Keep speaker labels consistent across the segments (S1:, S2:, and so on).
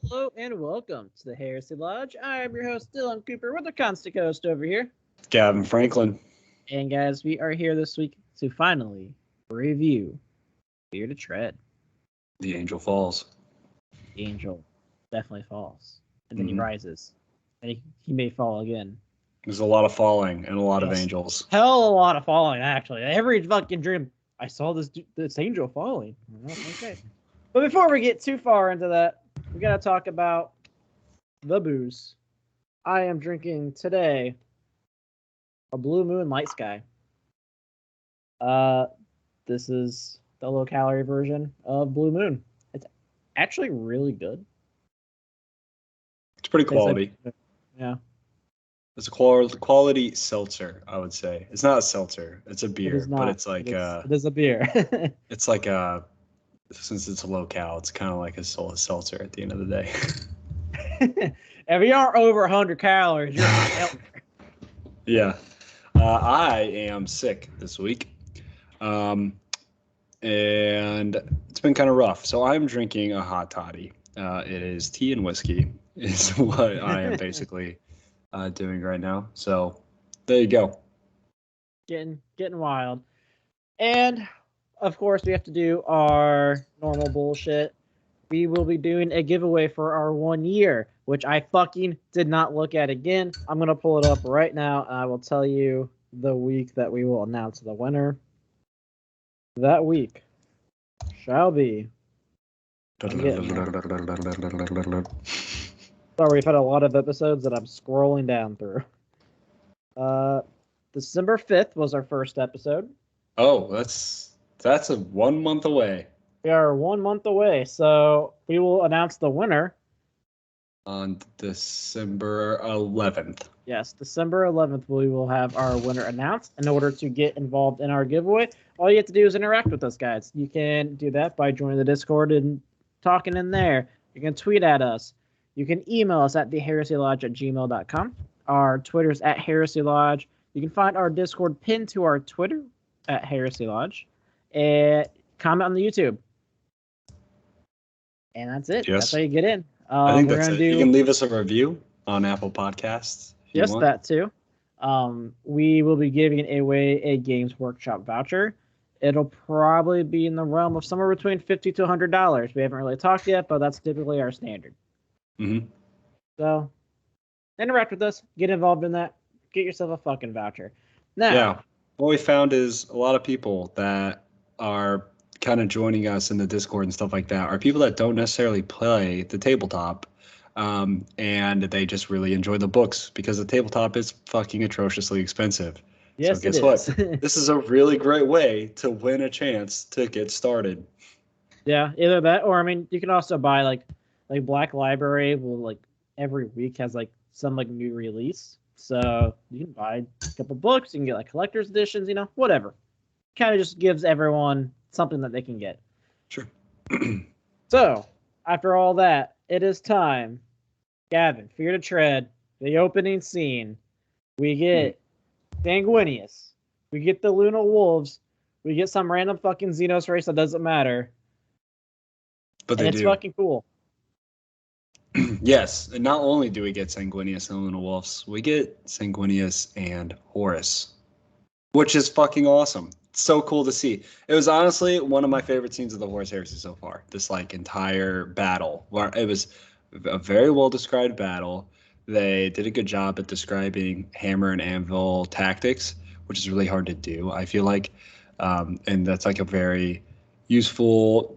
S1: Hello and welcome to the Heresy Lodge. I am your host, Dylan Cooper, with the constant host over here.
S2: Gavin Franklin.
S1: And guys, we are here this week to finally review Fear to Tread.
S2: The Angel Falls.
S1: The angel definitely falls. And then he rises. And he may fall again.
S2: There's a lot of falling and a lot of angels.
S1: Hell of a lot of falling, actually. Every fucking dream, I saw this angel falling. Okay. But before we get too far into that, we got to talk about the booze. I am drinking today a Blue Moon Light Sky. This is the low-calorie version of Blue Moon. It's actually really good.
S2: It's pretty quality.
S1: Yeah.
S2: It's a quality seltzer, I would say. It's not a seltzer. It's a beer, but it's like
S1: it is a beer.
S2: It's like since it's low cal, it's kind of like a seltzer at the end of the day.
S1: If you aren't over 100 calories, you're healthy.
S2: Yeah. I am sick this week. And it's been kind of rough. So I'm drinking a hot toddy. It is tea and whiskey is what I am basically doing right now. So there you go.
S1: Getting wild. And of course, we have to do our normal bullshit. We will be doing a giveaway for our 1 year, which I fucking did not look at again. I'm going to pull it up right now, and I will tell you the week that we will announce the winner. That week shall be... Sorry, we've had a lot of episodes that I'm scrolling down through. December 5th was our first episode.
S2: Oh, that's a 1 month away.
S1: We are 1 month away, so we will announce the winner
S2: on December 11th.
S1: Yes, December 11th, we will have our winner announced. In order to get involved in our giveaway, all you have to do is interact with us, guys. You can do that by joining the Discord and talking in there. You can tweet at us. You can email us at theheresylodge@gmail.com. Our Twitter's at Heresy Lodge. You can find our Discord pinned to our Twitter at Heresy Lodge. And comment on the YouTube. And that's it.
S2: Yes.
S1: That's how you get in.
S2: I think that's it. You can leave us a review on Apple Podcasts.
S1: Yes, that too. We will be giving away a Games Workshop voucher. It'll probably be in the realm of somewhere between $50 to $100. We haven't really talked yet, but that's typically our standard.
S2: Mm-hmm.
S1: So, interact with us. Get involved in that. Get yourself a fucking voucher. Now,
S2: yeah. What we found is a lot of people that are kind of joining us in the Discord and stuff like that are people that don't necessarily play the tabletop, and they just really enjoy the books because the tabletop is fucking atrociously expensive.
S1: Yes,
S2: so guess what? This is a really great way to win a chance to get started.
S1: Yeah, either that or you can also buy like Black Library will every week has some new release. So you can buy a couple books, you can get collector's editions, whatever. Kind of just gives everyone something that they can get.
S2: Sure.
S1: So, after all that, it is time. Gavin, Fear to Tread, the opening scene. We get Sanguinius. We get the Luna Wolves. We get some random fucking Xenos race that doesn't matter.
S2: But
S1: it's fucking cool.
S2: Yes, and not only do we get Sanguinius and Luna Wolves, we get Sanguinius and Horus, which is fucking awesome. It's so cool to see. It was honestly one of my favorite scenes of the Horus Heresy so far. This entire battle, where it was a very well described battle. They did a good job at describing hammer and anvil tactics, which is really hard to do, I feel like, and that's a very useful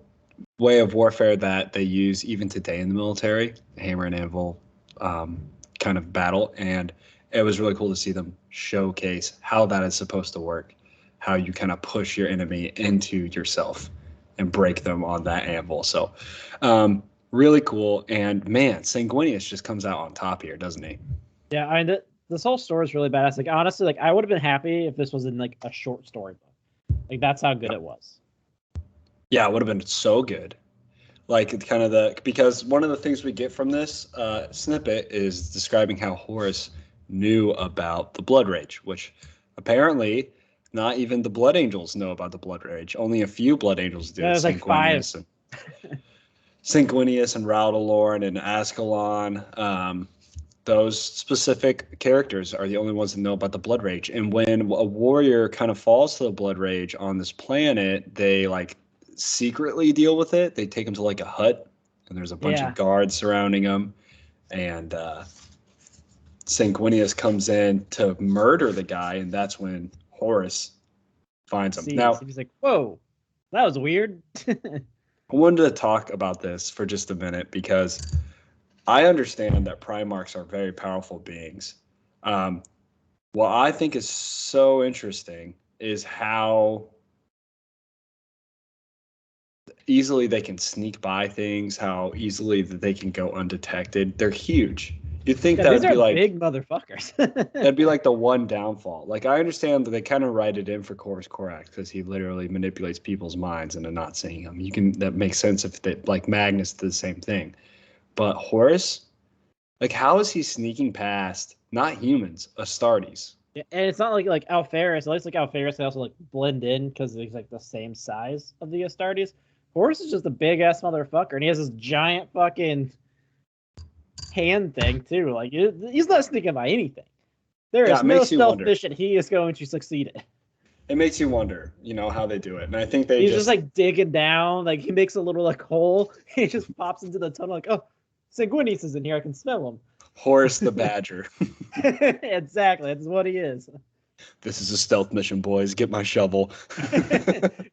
S2: way of warfare that they use even today in the military, hammer and anvil kind of battle. And it was really cool to see them showcase how that is supposed to work, how you kind of push your enemy into yourself and break them on that anvil. So really cool. And man, Sanguinius just comes out on top here, doesn't he?
S1: Yeah, this whole story is really badass. Honestly, I would have been happy if this was in a short story book. That's how good it was.
S2: Yeah, it would have been so good. Because one of the things we get from this snippet is describing how Horus knew about the Blood Rage, which apparently not even the Blood Angels know about the Blood Rage. Only a few Blood Angels do.
S1: Yeah, there's 5.
S2: Sanguinius and Raldalorn and Ascalon. Those specific characters are the only ones that know about the Blood Rage. And when a warrior kind of falls to the Blood Rage on this planet, they like secretly deal with it. They take him to like a hut, and there's a bunch of guards surrounding him. And Sanguinius comes in to murder the guy, and that's when Horus finds him. Now
S1: he's like, "Whoa, that was weird."
S2: I wanted to talk about this for just a minute because I understand that Primarchs are very powerful beings. What I think is so interesting is how easily they can sneak by things, how easily that they can go undetected. They're huge. You'd think that would be like
S1: big motherfuckers.
S2: That'd be like the one downfall. Like I understand that they kind of write it in for Horus Corax because he literally manipulates people's minds into not seeing them. That makes sense if they like Magnus did the same thing. But Horus, like, how is he sneaking past not humans, Astartes?
S1: Yeah, and it's not like Alferis. It looks like Alferis can also like blend in because he's like the same size of the Astartes. Horus is just a big ass motherfucker, and he has this giant fucking hand thing too. Like he's not sneaking by anything. There is no stealth mission he is going to succeed in.
S2: It makes you wonder, how they do it. And I think he's
S1: just like digging down. Like he makes a little like hole. He just pops into the tunnel. Like, oh, Sanguinius is in here. I can smell him.
S2: Horus the Badger.
S1: Exactly. That's what he is.
S2: This is a stealth mission, boys. Get my shovel.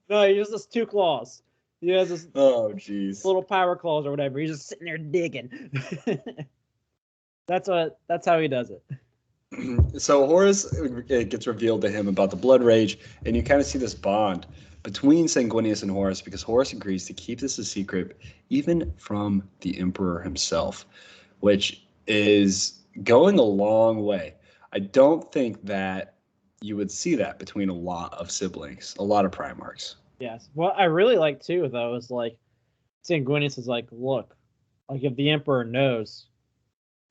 S1: No, he just has 2 claws. He has this little power claws or whatever. He's just sitting there digging. That's how he does it.
S2: So Horus, it gets revealed to him about the Blood Rage, and you kind of see this bond between Sanguinius and Horus because Horus agrees to keep this a secret even from the Emperor himself, which is going a long way. I don't think that you would see that between a lot of siblings, a lot of Primarchs.
S1: Yes. What I really like too, though, is like Sanguinius is like, look, like if the Emperor knows,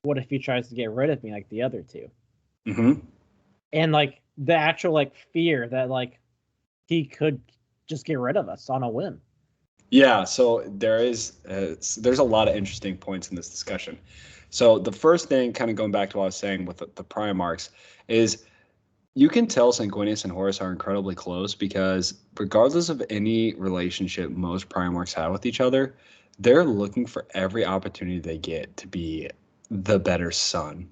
S1: what if he tries to get rid of me like the other two?
S2: Mm-hmm.
S1: And like the actual like fear that like he could just get rid of us on a whim.
S2: Yeah. So there's a lot of interesting points in this discussion. So the first thing, kind of going back to what I was saying with the Primarchs, is you can tell Sanguinius and Horus are incredibly close because regardless of any relationship most Primarchs have with each other, they're looking for every opportunity they get to be the better son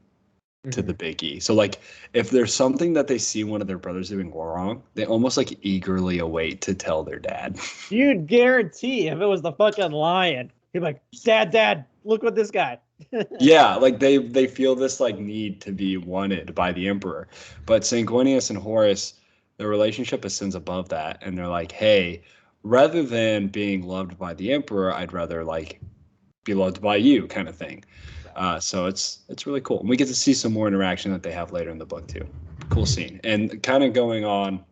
S2: to the Big E. So like if there's something that they see one of their brothers doing wrong, they almost like eagerly await to tell their dad.
S1: You'd guarantee if it was the fucking lion, he'd be like, Dad, look what this guy.
S2: Yeah, like they feel this like need to be wanted by the Emperor. But Sanguinius and Horus, their relationship ascends above that, and they're like, hey, rather than being loved by the Emperor, I'd rather like be loved by you, kind of thing. So it's really cool. And we get to see some more interaction that they have later in the book too. Cool scene. And kind of going on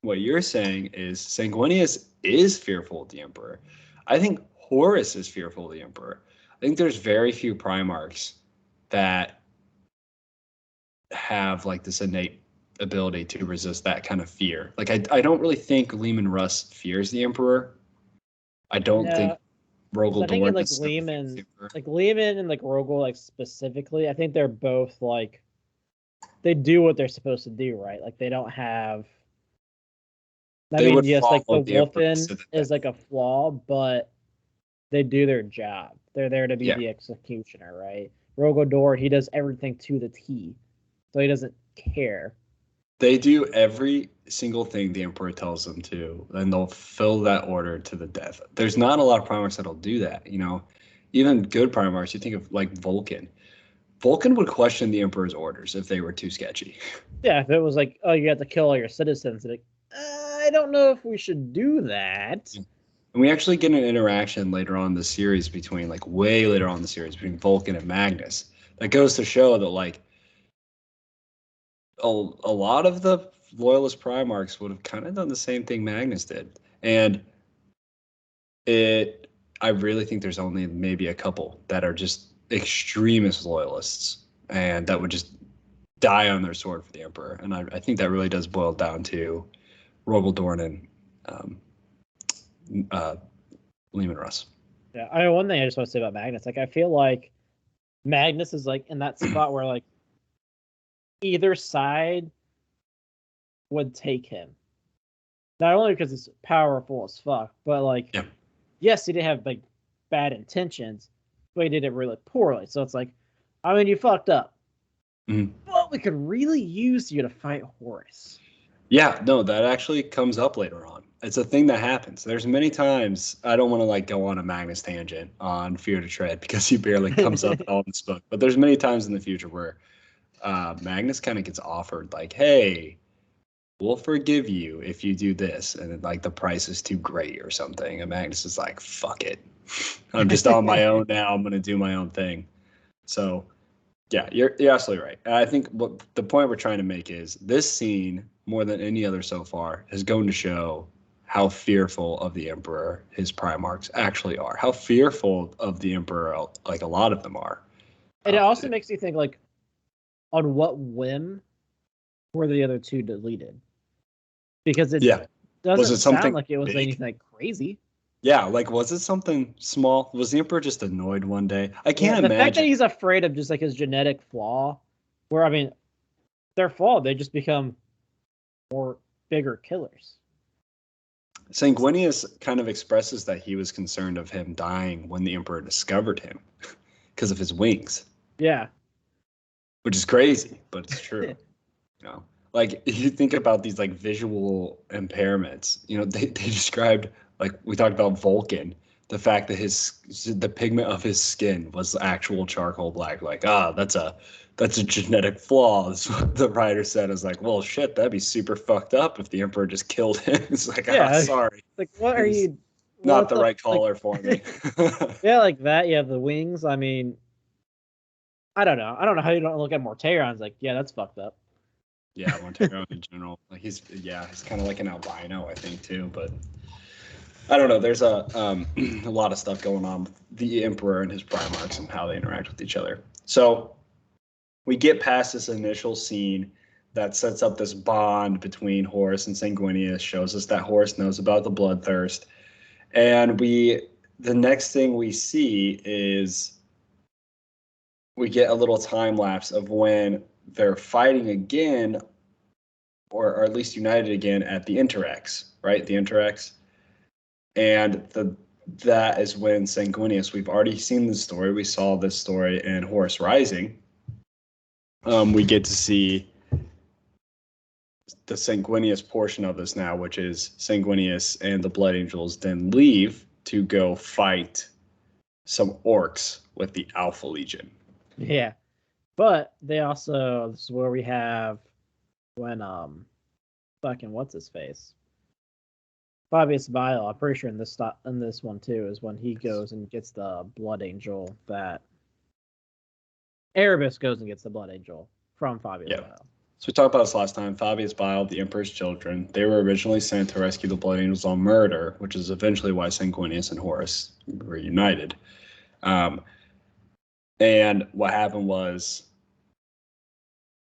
S2: what you're saying is Sanguinius is fearful of the Emperor. I think Horus is fearful of the Emperor. I think there's very few Primarchs that have like this innate ability to resist that kind of fear. Like I don't really think Leman Russ fears the Emperor. I don't think Rogel Dorn.
S1: I think Leman and like Rogel like specifically, I think they're both like they do what they're supposed to do, right? Like they don't have. Yes, like the Wolfen is like a flaw, but they do their job. They're there to be the executioner, right? Rogel Dorn, he does everything to the T, so he doesn't care.
S2: They do every single thing the Emperor tells them to, and they'll fill that order to the death. There's not a lot of Primarchs that'll do that, Even good Primarchs, you think of like Vulcan. Vulcan would question the Emperor's orders if they were too sketchy.
S1: Yeah, if it was like, oh, you have to kill all your citizens, like, I don't know if we should do that.
S2: And we actually get an interaction later on in the series between, like, way later on in the series between Vulcan and Magnus. That goes to show that, like, a lot of the loyalist Primarchs would have kind of done the same thing Magnus did. And I really think there's only maybe a couple that are just extremist loyalists and that would just die on their sword for the Emperor. And I think that really does boil down to Rogel Dorn and Leman Russ.
S1: Yeah, I mean, one thing I just want to say about Magnus, like I feel like Magnus is like in that spot where like either side would take him. Not only because he's powerful as fuck, but like, yes, he did have like bad intentions, but he did it really poorly. So it's like, I mean, you fucked up, but we could really use you to fight Horus.
S2: Yeah, no, that actually comes up later on. It's a thing that happens. There's many times, I don't want to like go on a Magnus tangent on Fear to Tread because he barely comes up at all in this book. But there's many times in the future where Magnus kind of gets offered like, hey, we'll forgive you if you do this. And then like the price is too great or something. And Magnus is like, fuck it. I'm just on my own now. I'm going to do my own thing. So yeah, you're absolutely right. And I think what the point we're trying to make is this scene, more than any other so far, is going to show how fearful of the Emperor his Primarchs actually are. How fearful of the Emperor, like a lot of them are.
S1: And it also makes you think, like, on what whim were the other two deleted? Because it doesn't sound like it was anything like crazy.
S2: Yeah, like, was it something small? Was the Emperor just annoyed one day? I can't imagine.
S1: The fact that he's afraid of just like his genetic flaw, where, I mean, they're flawed. They just become more bigger killers.
S2: Sanguinius kind of expresses that he was concerned of him dying when the Emperor discovered him because of his wings.
S1: Yeah.
S2: Which is crazy, but it's true. You know, like you think about these like visual impairments, you know, they described, like we talked about Vulcan, the fact that the pigment of his skin was actual charcoal black. Like, that's a genetic flaw. That's what the writer said. Is like, well, shit, that'd be super fucked up if the Emperor just killed him. It's like, sorry.
S1: Like, what are you?
S2: Not the right color for me.
S1: Yeah, like that. Yeah, the wings. I mean, I don't know. I don't know how you don't look at Morteron's like, yeah, that's fucked up.
S2: Yeah, Morteron in general. Like he's kind of like an albino, I think, too. But I don't know. There's a lot of stuff going on with the Emperor and his Primarchs and how they interact with each other. So we get past this initial scene that sets up this bond between Horus and Sanguinius, shows us that Horus knows about the bloodthirst. And the next thing we see is we get a little time lapse of when they're fighting again, or at least united again at the Interrex, right? The Interrex. And that is when Sanguinius, we've already seen this story. We saw this story in Horus Rising. We get to see the Sanguinius portion of this now, which is Sanguinius and the Blood Angels then leave to go fight some orcs with the Alpha Legion.
S1: Yeah. But they also, this is where we have when fucking what's his face? Fabius Bile, I'm pretty sure in this one too, is when he goes and gets the Blood Angel that Erebus goes and gets the Blood Angel from Fabius Bile.
S2: So we talked about this last time. Fabius Bile, the Emperor's children, they were originally sent to rescue the Blood Angels on Murder, which is eventually why Sanguinius and Horus were united. And what happened was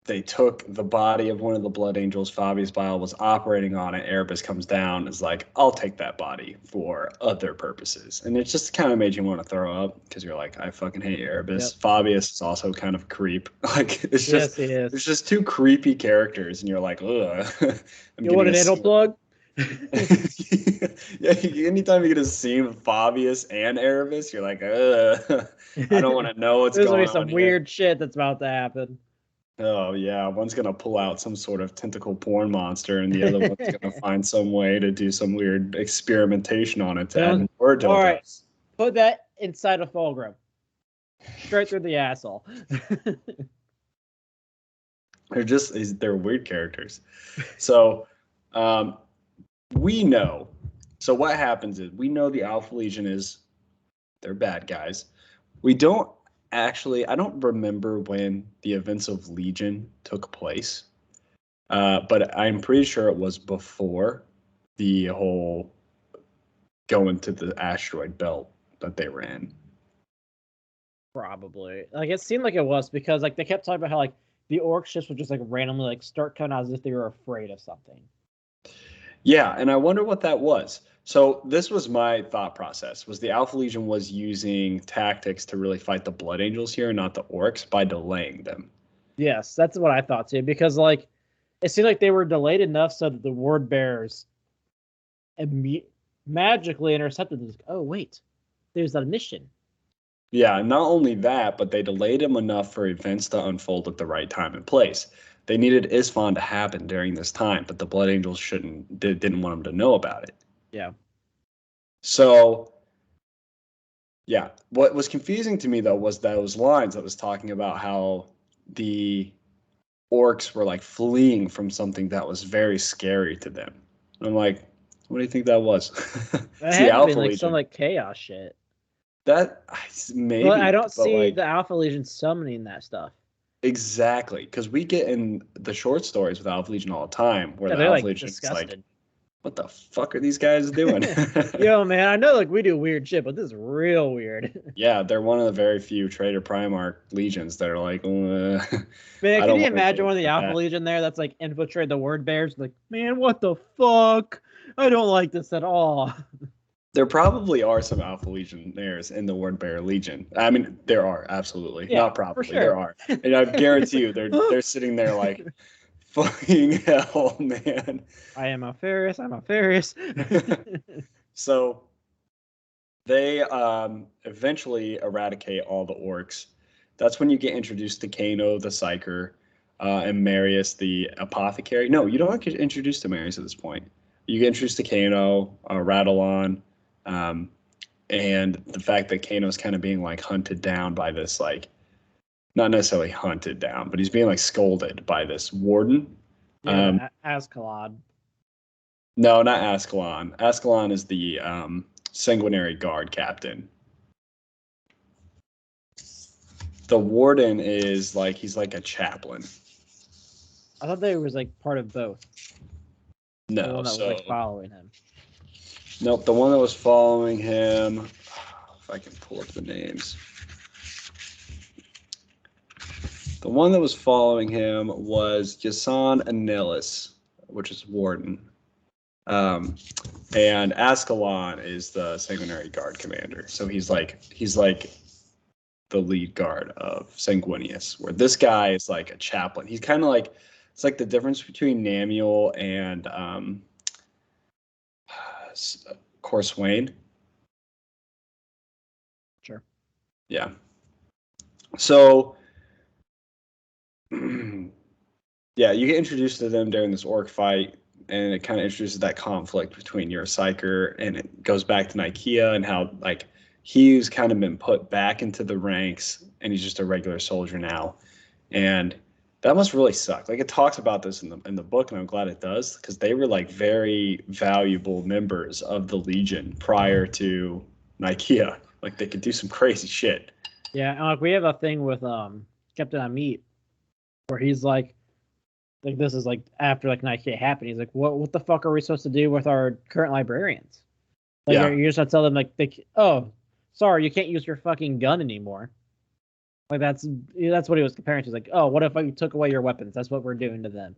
S2: they took the body of one of the Blood Angels. Fabius Bile was operating on it. Erebus comes down, is like, I'll take that body for other purposes. And it just kind of made you want to throw up because you're like, I fucking hate Erebus. Yep. Fabius is also kind of a creep. Like, it's just, it's just two creepy characters, and you're like, ugh.
S1: You want an anal plug?
S2: Yeah, anytime you get a scene with Fabius and Erebus, you're like, ugh. I don't want to know what's going on.
S1: There's gonna be some weird shit that's about to happen.
S2: Oh, yeah. One's going to pull out some sort of tentacle porn monster, and the other one's going to find some way to do some weird experimentation on it to add more dildos. All right.
S1: Put that inside a fulcrum. Straight through the asshole.
S2: They're weird characters. So we know. So what happens is we know the Alpha Legion they're bad guys. We don't. Actually, I don't remember when the events of Legion took place, but I'm pretty sure it was before the whole going to the asteroid belt that they were in.
S1: Probably. Like, it seemed like it was because, like, they kept talking about how, like, the orc ships would just, like, randomly, like, start coming out as if they were afraid of something.
S2: Yeah, and I wonder what that was. So this was my thought process, was the Alpha Legion was using tactics to really fight the Blood Angels here, not the Orcs, by delaying them.
S1: Yes, that's what I thought too. Because like, it seemed like they were delayed enough so that the Word Bearers magically intercepted them. Oh wait, there's that mission.
S2: Yeah, not only that, but they delayed them enough for events to unfold at the right time and place. They needed Isfahan to happen during this time, but the Blood Angels didn't want them to know about it.
S1: Yeah.
S2: So, yeah, what was confusing to me though was those lines that was talking about how the orcs were like fleeing from something that was very scary to them. And I'm like, what do you think that was?
S1: That
S2: It's the
S1: had to be
S2: Alpha
S1: like
S2: Legion.
S1: some like chaos shit.
S2: That maybe,
S1: But I don't see
S2: like,
S1: the Alpha Legion summoning that stuff.
S2: exactly, because we get in the short stories with Alpha Legion all the time, where
S1: Yeah,
S2: the
S1: they're
S2: Alpha
S1: like
S2: Legion is like,
S1: disgusted.
S2: what the fuck are these guys doing?
S1: Yo, man, I know like we do weird shit, but this is real weird.
S2: Yeah, they're one of the very few Trader Primarch legions that are like,
S1: Man,
S2: I
S1: can
S2: don't
S1: you
S2: want
S1: imagine one of the Alpha Legion there that's like infiltrate the Word Bears? Like, man, what the fuck? I don't like this at all.
S2: There probably are some Alpha Legionnaires in the Word Bearer Legion. I mean, there are, absolutely.
S1: Yeah,
S2: Not
S1: for
S2: probably,
S1: sure.
S2: there are. And I guarantee you, they're sitting there like, fucking hell, man.
S1: I am a Ferris. I'm a Ferris.
S2: So they eventually eradicate all the orcs. That's when you get introduced to Kano, the Psyker, and Marius, the Apothecary. No, you don't get introduced to Marius at this point. You get introduced to Kano, Radalon, and the fact that Kano's kind of being like hunted down by this, like, not necessarily hunted down, but he's being like scolded by this warden.
S1: Yeah, Ascalon.
S2: No, not Ascalon. Ascalon is the Sanguinary Guard captain. The warden is like, he's like a chaplain.
S1: I thought they was like part of both. The
S2: No,
S1: one that
S2: so
S1: was like following him.
S2: nope. The one that was following him. If I can pull up the names. The one that was following him was Yasan Anelis, which is warden. And Ascalon is the Sanguinary Guard commander. So he's like the lead guard of Sanguinius, where this guy is like a chaplain. He's kind of like, it's like the difference between Namiel and Corswain.
S1: Sure.
S2: Yeah. So, yeah, you get introduced to them during this orc fight, and it kind of introduces that conflict between your Psyker, and it goes back to Nikea and how like he's kind of been put back into the ranks, and he's just a regular soldier now, and that must really suck. Like, it talks about this in the book, and I'm glad it does, because they were like very valuable members of the Legion prior to Nikea. Like, they could do some crazy shit.
S1: Yeah, and like we have a thing with Captain Amit where he's like this is like after like Nike happened. He's like, what the fuck are we supposed to do with our current librarians? Like,
S2: Yeah.
S1: you're just gonna tell them like oh, sorry, you can't use your fucking gun anymore. Like that's what he was comparing to. He's like, oh, what if I took away your weapons? That's what we're doing to them.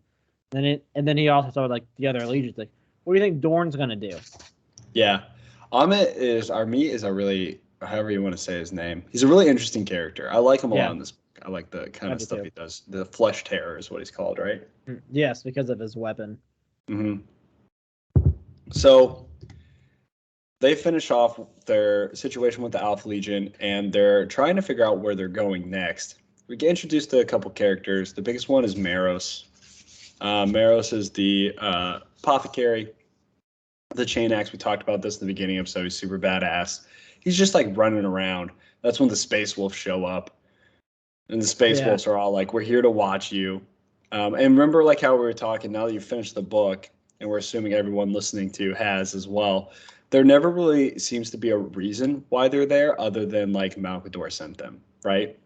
S1: And then he also saw like the other legions. Like, what do you think Dorn's gonna do?
S2: Yeah. Amit is a really, however you want to say his name. He's a really interesting character. I like him a lot in this book. I like the kind of stuff he does. The Flesh Terror is what he's called, right?
S1: Yes, because of his weapon.
S2: Mm-hmm. So they finish off their situation with the Alpha Legion, and they're trying to figure out where they're going next. We get introduced to a couple characters. The biggest one is Maros. Maros is the apothecary. The chain axe, we talked about this in the beginning of, so he's super badass. He's just like running around. That's when the Space Wolves show up. And the Space Wolves are all like, we're here to watch you. And remember like how we were talking, now that you've finished the book, and we're assuming everyone listening to has as well, there never really seems to be a reason why they're there other than like Malkador sent them, right?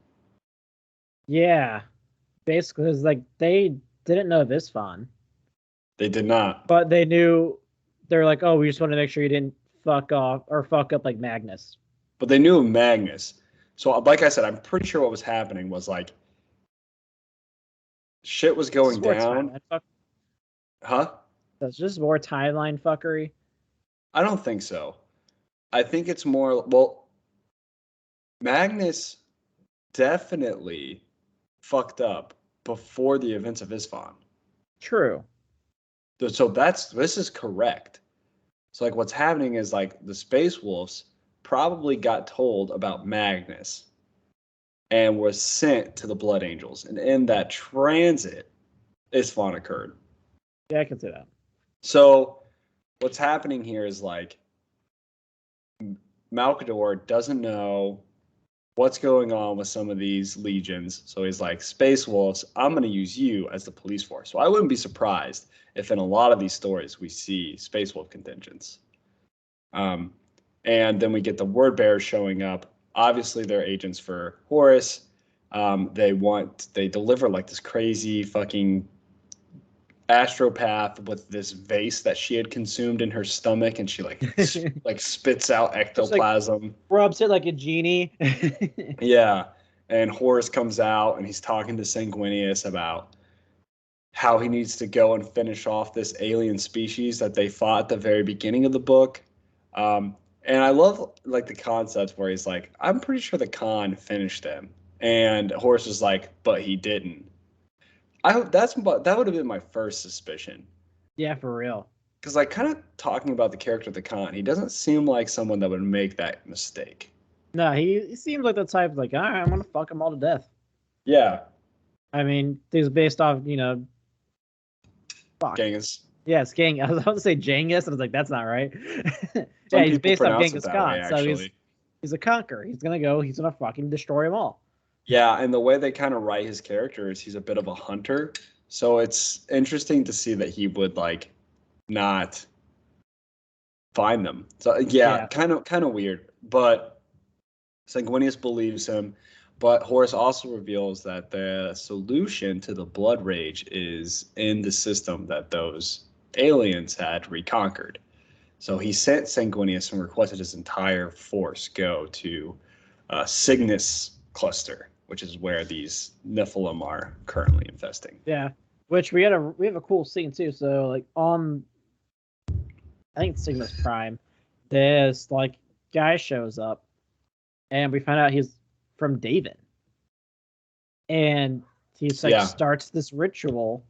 S1: Yeah. Basically, it's like they didn't know this Isfahan.
S2: They did not.
S1: But they knew, they're like, oh, we just want to make sure you didn't fuck off or fuck up like Magnus.
S2: But they knew Magnus. So like I said, I'm pretty sure what was happening was like shit was going down.
S1: Huh?
S2: Huh?
S1: That's just more timeline fuckery.
S2: I don't think so. I think it's more, well, Magnus definitely fucked up before the events of Isfahan.
S1: True.
S2: So this is correct. So like what's happening is like the Space Wolves probably got told about Magnus and was sent to the Blood Angels. And in that transit, Isfahan occurred.
S1: Yeah, I can see that.
S2: So what's happening here is like Malkador doesn't know what's going on with some of these legions. So he's like, Space Wolves, I'm going to use you as the police force. So I wouldn't be surprised if in a lot of these stories we see Space Wolf contingents. And then we get the word bearers showing up. Obviously, they're agents for Horus. They deliver like this crazy fucking astropath with this vase that she had consumed in her stomach, and she like spits out ectoplasm.
S1: Like, rubs it like a genie.
S2: Yeah. And Horus comes out and he's talking to Sanguinius about how he needs to go and finish off this alien species that they fought at the very beginning of the book. And I love like the concept where he's like, I'm pretty sure the Khan finished them. And Horus is like, but he didn't. That would have been my first suspicion.
S1: Yeah, for real.
S2: Because like kind of talking about the character of the Khan, he doesn't seem like someone that would make that mistake.
S1: No, he seems like the type like, all right, I'm gonna fuck them all to death.
S2: Yeah.
S1: I mean, things based off, fuck.
S2: Genghis.
S1: Yeah, it's Genghis. I was about to say Genghis, and I was like, that's not right. Yeah, he's based off Genghis Khan, so he's a conqueror. He's gonna fucking destroy them all.
S2: Yeah, and the way they kind of write his character is he's a bit of a hunter. So it's interesting to see that he would like not find them. So yeah. kind of weird. But Sanguinius believes him. But Horus also reveals that the solution to the blood rage is in the system that those aliens had reconquered. So he sent Sanguinius and requested his entire force go to Cygnus cluster, which is where these Nephilim are currently infesting.
S1: Yeah, which we have a cool scene too. So like on, I think it's Cygnus Prime, this like guy shows up, and we find out he's from David, and he's like starts this ritual,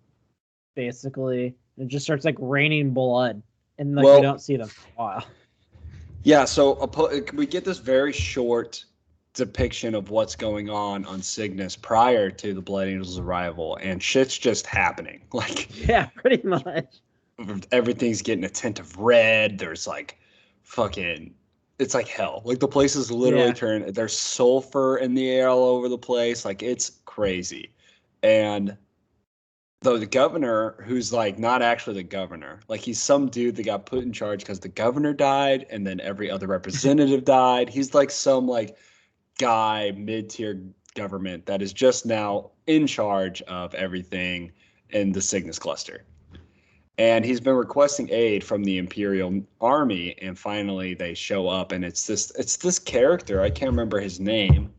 S1: basically, and just starts like raining blood, and like we don't see them for a while.
S2: Yeah, so we get this very short depiction of what's going on Cygnus prior to the Blood Angels' arrival, and shit's just happening. Like,
S1: yeah, pretty much.
S2: Everything's getting a tint of red. There's like fucking, it's like hell. Like the place is literally turned. There's sulfur in the air all over the place. Like it's crazy. And though the governor, who's like not actually the governor, like he's some dude that got put in charge because the governor died and then every other representative died. He's like some like guy mid-tier government that is just now in charge of everything in the Cygnus cluster. And he's been requesting aid from the Imperial Army, and finally they show up, and it's this character, I can't remember his name,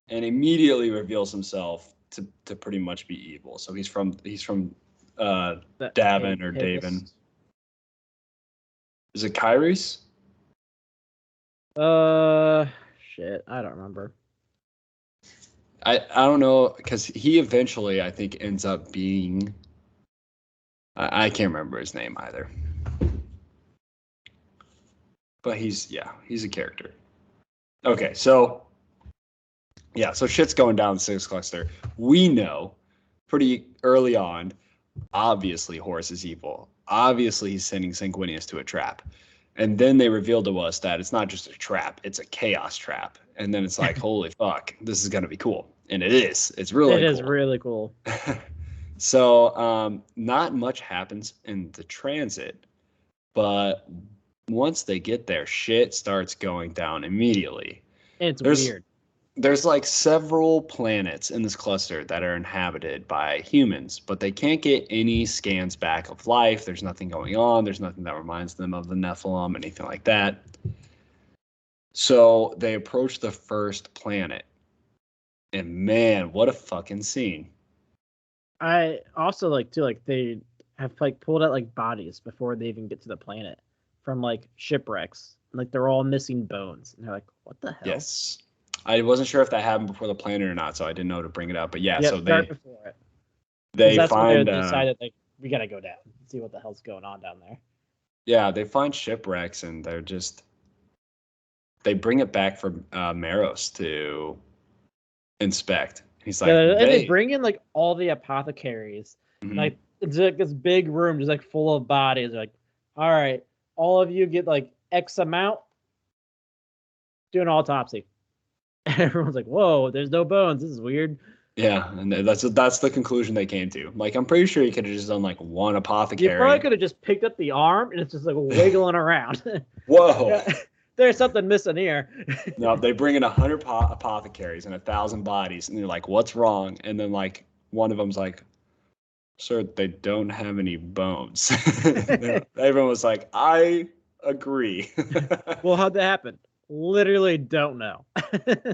S2: and immediately reveals himself to pretty much be evil. So he's from Davin or Davin. Is it Kyrus?
S1: Shit, I don't remember.
S2: I don't know, because he eventually, I think, ends up being, I can't remember his name either. But he's a character. Okay, so shit's going down the Cygnus cluster. We know pretty early on, obviously Horus is evil. Obviously he's sending Sanguinius to a trap. And then they reveal to us that it's not just a trap, it's a chaos trap. And then it's like, holy fuck, this is going to be cool. And it is. It's really cool. It is
S1: really cool.
S2: So not much happens in the transit, but once they get there, shit starts going down immediately.
S1: It's weird.
S2: There's like several planets in this cluster that are inhabited by humans, but they can't get any scans back of life. There's nothing going on. There's nothing that reminds them of the Nephilim, anything like that. So they approach the first planet. And man, what a fucking scene.
S1: I also like too, like they have like pulled out like bodies before they even get to the planet. from like shipwrecks. Like they're all missing bones, and they're like, "What the hell?"
S2: Yes. I wasn't sure if that happened before the planet or not, so I didn't know to bring it up. But yeah,
S1: Yep,
S2: so
S1: right before it.
S2: they
S1: That's when
S2: find
S1: they decided like we gotta go down and see what the hell's going on down there.
S2: yeah, they find shipwrecks and they bring it back for Maros to inspect. He's like,
S1: Yeah, and they bring in like all the apothecaries.
S2: Mhm.
S1: Like it's like this big room just like full of bodies. They're like, all right, all of you get like X amount, do an autopsy. And everyone's like, whoa, there's no bones. This is weird.
S2: Yeah, and that's the conclusion they came to. Like, I'm pretty sure you could have just done like one apothecary.
S1: You probably could have just picked up the arm and it's just like wiggling around.
S2: Whoa.
S1: Yeah, there's something missing here.
S2: No, they bring in 100 apothecaries and 1,000 bodies, and they're like, "What's wrong?" And then like one of them's like, "Sir, they don't have any bones." Everyone was like, "I agree."
S1: Well, how'd that happen? Literally don't know.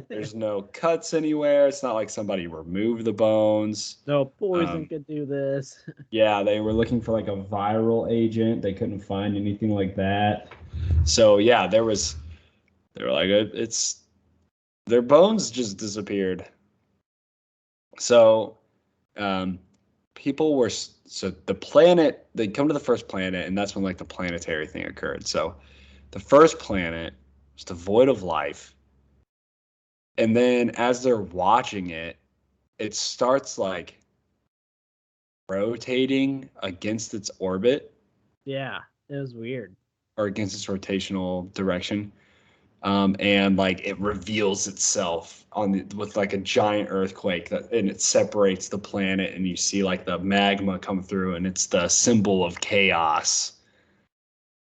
S2: There's no cuts anywhere. It's not like somebody removed the bones.
S1: No poison could do this.
S2: Yeah, they were looking for like a viral agent. They couldn't find anything like that. So yeah, they were like, it's their bones just disappeared. So people were, so the planet, they come to the first planet, and that's when like the planetary thing occurred. So the first planet was devoid of life. And then as they're watching it, it starts like rotating against its orbit.
S1: Yeah, it was weird.
S2: Or against its rotational direction. And like it reveals itself with like a giant earthquake and it separates the planet, and you see like the magma come through, and it's the symbol of chaos.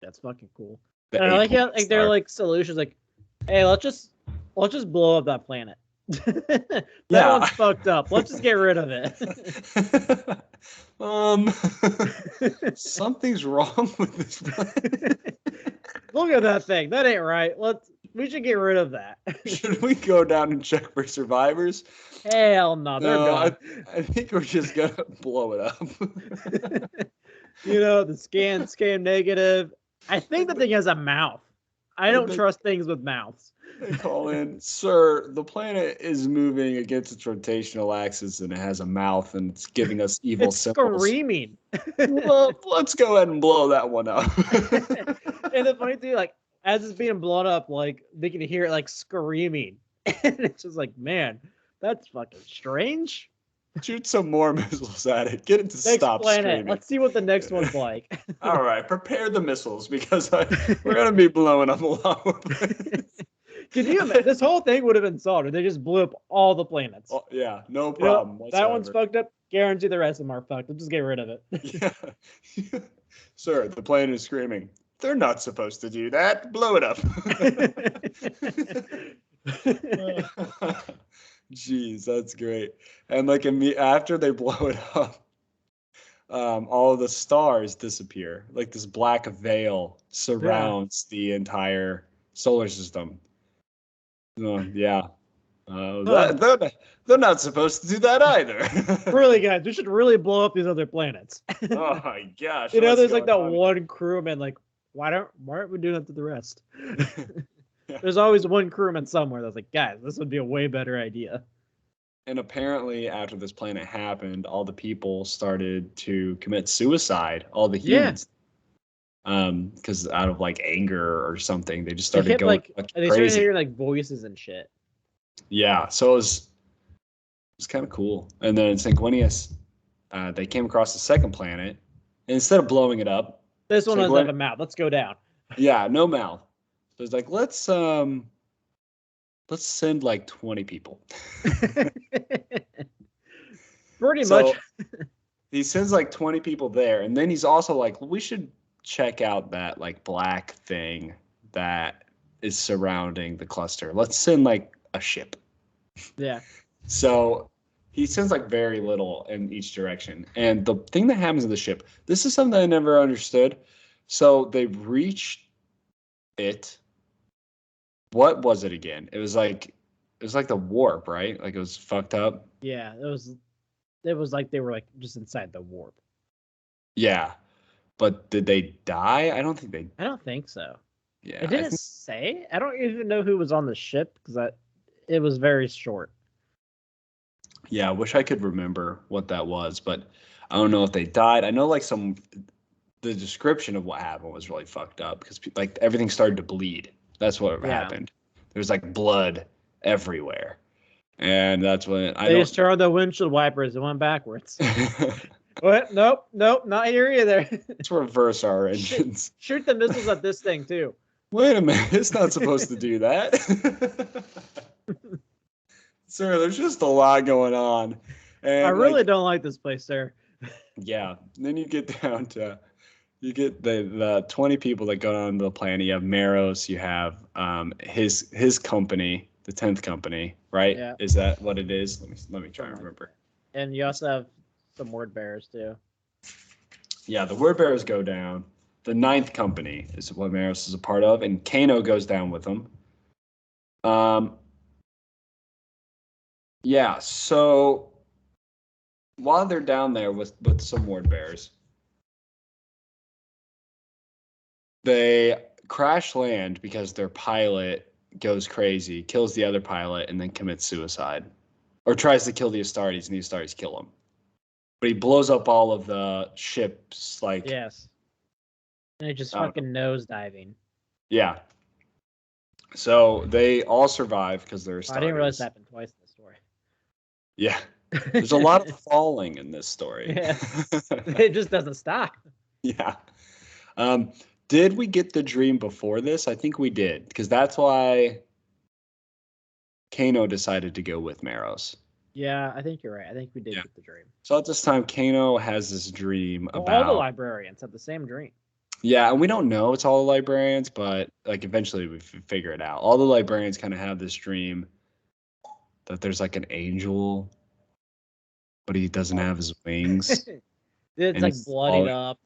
S1: That's fucking cool. I like how like they're like solutions like, hey, let's just blow up that planet. That one's fucked up. Let's just get rid of it.
S2: Something's wrong with this planet.
S1: Look at that thing. That ain't right. We should get rid of that.
S2: Should we go down and check for survivors?
S1: Hell no, they're gone.
S2: I think we're just gonna blow it up.
S1: The scan negative. I think the thing has a mouth. I don't trust things with mouths.
S2: They call in, sir, the planet is moving against its rotational axis and it has a mouth and it's giving us evil symbols.
S1: Screaming.
S2: Well, let's go ahead and blow that one up.
S1: And the funny thing, like, as it's being blown up, like, they can hear it, like, screaming. And it's just like, man, that's fucking strange.
S2: Shoot some more missiles at it. Get it to stop screaming.
S1: Let's see what the next one's like.
S2: All right, prepare the missiles because we're going to be blowing up a lot more planets.
S1: Can you imagine? This whole thing would have been solved if they just blew up all the planets.
S2: Oh, yeah, no problem.
S1: That one's fucked up. Guarantee the rest of them are fucked. Let's just get rid of it.
S2: Yeah. Sir, the planet is screaming. They're not supposed to do that. Blow it up. Jeez, that's great. And like after they blow it up, all of the stars disappear. Like this black veil surrounds the entire solar system. Yeah. They're not supposed to do that either.
S1: Really, guys, we should really blow up these other planets.
S2: Oh my gosh.
S1: There's like that one crewman, like, why aren't we doing that to the rest? Yeah. There's always one crewman somewhere that's like, guys, this would be a way better idea.
S2: And apparently, after this planet happened, all the people started to commit suicide. All the humans, because out of like anger or something, they just started going
S1: they started hearing like voices and shit.
S2: Yeah, so it was kind of cool. And then in Sanguinius, they came across the second planet, and instead of blowing it up,
S1: this one doesn't have a mouth. Let's go down.
S2: Yeah, no mouth. So it's like let's send like 20 people.
S1: Pretty much.
S2: He sends like 20 people there, and then he's also like, we should check out that like black thing that is surrounding the cluster. Let's send like a ship.
S1: Yeah.
S2: So he sends like very little in each direction. And the thing that happens in the ship, this is something I never understood. So they reached it. What was it again? It was like the warp, right? Like it was fucked up.
S1: Yeah, it was like they were like just inside the warp.
S2: Yeah. But did they die? I don't think they.
S1: I don't think so.
S2: Yeah,
S1: It didn't say. I don't even know who was on the ship because it was very short.
S2: Yeah, I wish I could remember what that was, but I don't know if they died. I know like the description of what happened was really fucked up because like everything started to bleed. That's what happened. There was like blood everywhere, and that's when
S1: They just turned on the windshield wipers and went backwards. What? Nope, not here either.
S2: Let's reverse our engines.
S1: Shoot the missiles at this thing too.
S2: Wait a minute, it's not supposed to do that. Sir, there's just a lot going on. And
S1: I really don't like this place, sir.
S2: Yeah. And then you get down to the 20 people that go on the planet. You have Maros, you have his company, the 10th company, right?
S1: Yeah.
S2: Is that what it is? Let me try and remember.
S1: And you also have some word bearers too. Yeah,
S2: the word bearers go down. The 9th company is what Maros is a part of, and Kano goes down with them. Yeah, so while they're down there with some word bearers, they crash land because their pilot goes crazy, kills the other pilot, and then commits suicide. Or tries to kill the Astartes, and the Astartes kill him. But he blows up all of the ships, like...
S1: Yes. And it just fucking nosediving.
S2: Yeah. So they all survive because they're Astartes.
S1: I didn't realize that happened twice in the story.
S2: Yeah. There's a lot of falling in this story.
S1: Yeah. It just doesn't stop.
S2: Yeah. Did we get the dream before this? I think we did, because that's why Kano decided to go with Maros.
S1: Yeah, I think you're right. I think we did get the dream.
S2: So at this time, Kano has this dream about...
S1: all the librarians have the same dream.
S2: Yeah, and we don't know it's all the librarians, but like eventually we figure it out. All the librarians kind of have this dream that there's like an angel, but he doesn't have his wings.
S1: It's like bloodied up.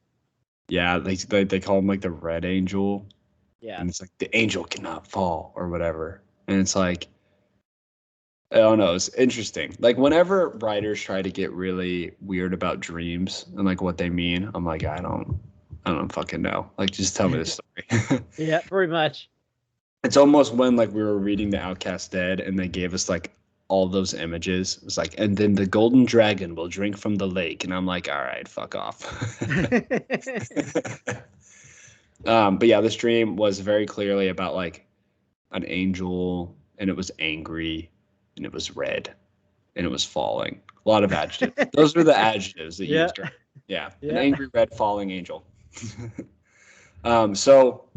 S2: Yeah, they call him like the Red Angel.
S1: Yeah.
S2: And it's like the angel cannot fall or whatever. And it's like, I don't know, it's interesting. Like whenever writers try to get really weird about dreams and like what they mean, I'm like, I don't fucking know. Like just tell me the story.
S1: Yeah, pretty much.
S2: It's almost when like we were reading The Outcast Dead and they gave us like all those images. It was like, and then the golden dragon will drink from the lake. And I'm like, all right, fuck off. But yeah, this dream was very clearly about like an angel, and it was angry, and it was red, and it was falling. A lot of adjectives. Those were the adjectives that you used. Yeah, an angry red falling angel. So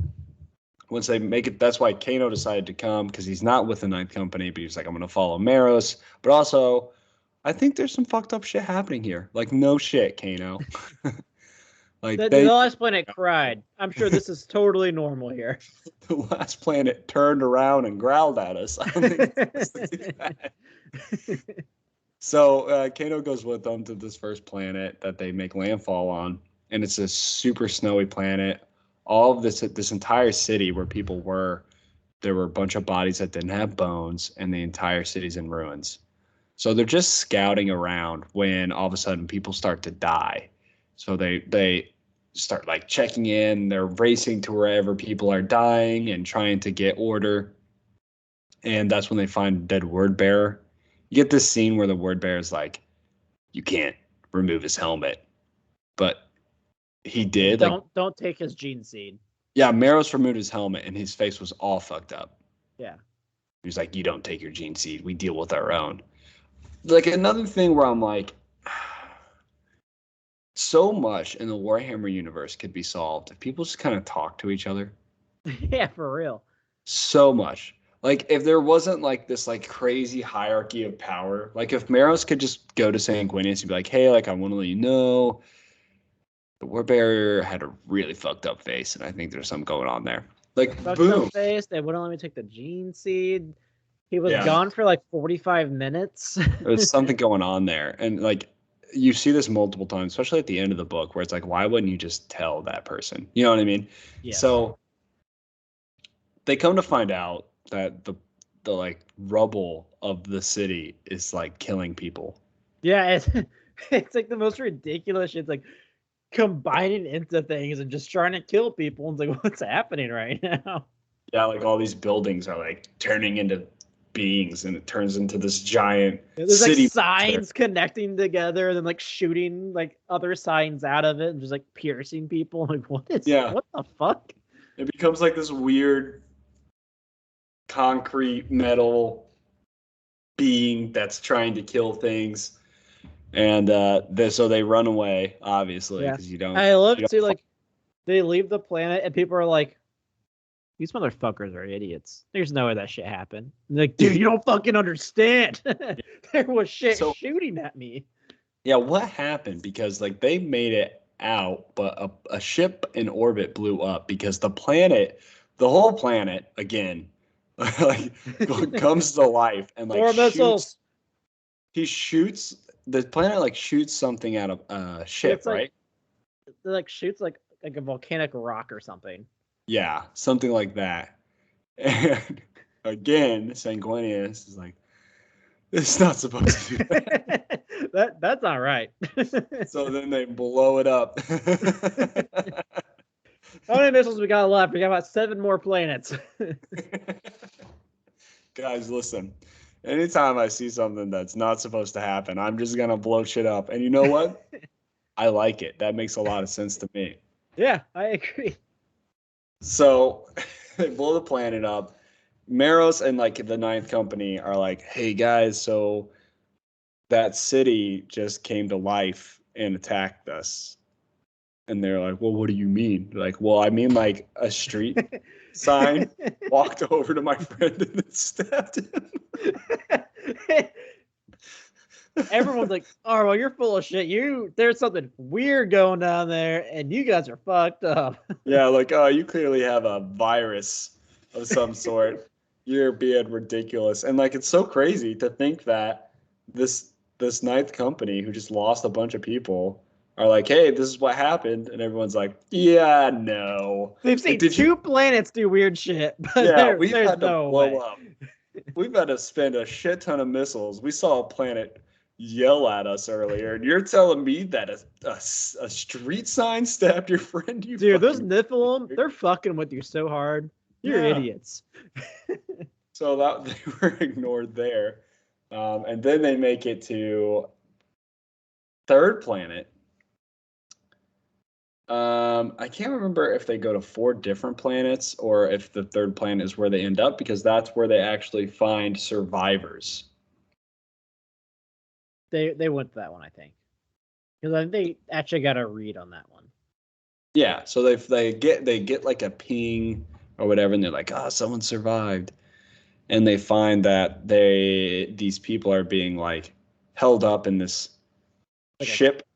S2: once they make it, that's why Kano decided to come, because he's not with the 9th company, but he's like, I'm going to follow Maros. But also, I think there's some fucked up shit happening here. Like, no shit, Kano. Like
S1: the last planet cried. I'm sure this is totally normal here.
S2: The last planet turned around and growled at us. I don't think it's supposed to do that. So Kano goes with them to this first planet that they make landfall on, and it's a super snowy planet. All of this entire city where people were, there were a bunch of bodies that didn't have bones, and the entire city's in ruins. So they're just scouting around when all of a sudden people start to die. So they start like checking in. They're racing to wherever people are dying and trying to get order. And that's when they find a dead word bearer. You get this scene where the word bearer is like, you can't remove his helmet, but he did.
S1: Don't take his gene seed.
S2: Yeah, Maros removed his helmet and his face was all fucked up.
S1: Yeah.
S2: He was like, you don't take your gene seed. We deal with our own. Like another thing where I'm like, so much in the Warhammer universe could be solved if people just kind of talk to each other.
S1: Yeah, for real.
S2: So much. Like if there wasn't like this like crazy hierarchy of power, like if Maros could just go to Sanguinius and be like, hey, like I want to let you know the War Bearer had a really fucked up face, and I think there's something going on there. Like
S1: fucked
S2: boom.
S1: Up face. They wouldn't let me take the gene seed. He was gone for like 45 minutes.
S2: There's something going on there, and like you see this multiple times, especially at the end of the book, where it's like, why wouldn't you just tell that person? You know what I mean?
S1: Yeah.
S2: So they come to find out that the like rubble of the city is like killing people.
S1: Yeah, it's like the most ridiculous shit. It's like combining into things and just trying to kill people. It's like, what's happening right now?
S2: Yeah, like all these buildings are like turning into beings, and it turns into this giant
S1: There's like
S2: city.
S1: signs connecting together, and then like shooting like other signs out of it, and just like piercing people. Like, what the fuck?
S2: It becomes like this weird concrete metal being that's trying to kill things, and so they run away, obviously, because you don't.
S1: I love to like they leave the planet, and people are like, "These motherfuckers are idiots. There's no way that shit happened." Like, dude, you don't fucking understand. There was shit shooting at me.
S2: Yeah, what happened? Because like they made it out, but a ship in orbit blew up because the whole planet again, like comes to life and like shoots. He shoots the planet, like shoots something out of a ship, right?
S1: It like shoots like a volcanic rock or something.
S2: Yeah, something like that. And again, Sanguinius is like, it's not supposed to do that.
S1: That's not right.
S2: So then they blow it up.
S1: How many missiles we got left? We got about 7 more planets.
S2: Guys, listen. Anytime I see something that's not supposed to happen, I'm just going to blow shit up. And you know what? I like it. That makes a lot of sense to me.
S1: Yeah, I agree.
S2: So they blow the planet up. Maros and like the Ninth Company are like, hey guys, so that city just came to life and attacked us. And they're like, well, what do you mean? Like, well, I mean like a street sign walked over to my friend and then stabbed him.
S1: Everyone's like, oh, well, you're full of shit. There's something weird going down there, and you guys are fucked up.
S2: Yeah, like, oh, you clearly have a virus of some sort. You're being ridiculous. And like, it's so crazy to think that this Ninth Company, who just lost a bunch of people, are like, hey, this is what happened. And everyone's like, yeah, no.
S1: They've seen
S2: like,
S1: 2 planets do weird shit. But
S2: yeah, we've had to
S1: no
S2: blow
S1: way.
S2: up. We've had to spend a shit ton of missiles. We saw a planet yell at us earlier, and you're telling me that a street sign stabbed your friend?
S1: Dude, those Nephilim, they're fucking with you so hard. You're idiots.
S2: So that they were ignored there. And then they make it to third planet. I can't remember if they go to 4 different planets or if the third planet is where they end up, because that's where they actually find survivors.
S1: They went to that one, I think, because I think they actually got a read on that one.
S2: Yeah, so they get like a ping or whatever, and they're like, someone survived, and they find that these people are being like held up in this ship.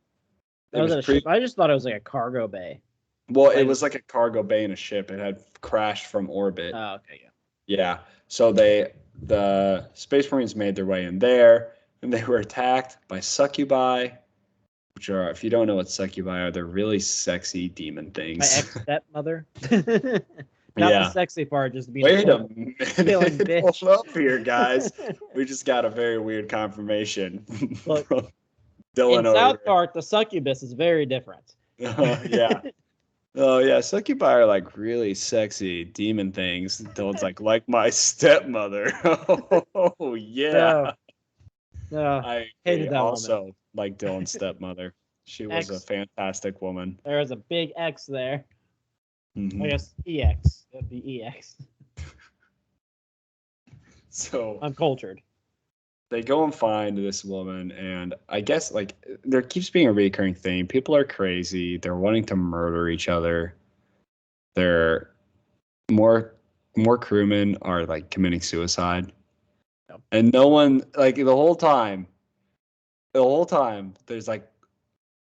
S1: That was a ship. I just thought it was like a cargo bay.
S2: Well, it was like a cargo bay in a ship. It had crashed from orbit.
S1: Oh, okay, yeah.
S2: Yeah. So the Space Marines made their way in there, and they were attacked by succubi, which are, if you don't know what succubi are, they're really sexy demon things.
S1: My ex-stepmother. Not the sexy part, just being
S2: Wait a minute. Hold up here, guys. We just got a very weird confirmation.
S1: Look,
S2: from Dylan
S1: in South Park, the succubus is very different.
S2: Yeah. Oh yeah, succubi are like really sexy demon things. Dylan's like my stepmother. Oh yeah.
S1: No,
S2: I
S1: hated that
S2: also
S1: woman.
S2: like Dylan's stepmother. She was a fantastic woman.
S1: There was a big X there.
S2: Mm-hmm.
S1: I guess EX. That'd be EX.
S2: So
S1: I'm cultured.
S2: They go and find this woman, and I guess like there keeps being a recurring theme. People are crazy. They're wanting to murder each other. They're more crewmen are like committing suicide. Yep. And no one, like the whole time there's like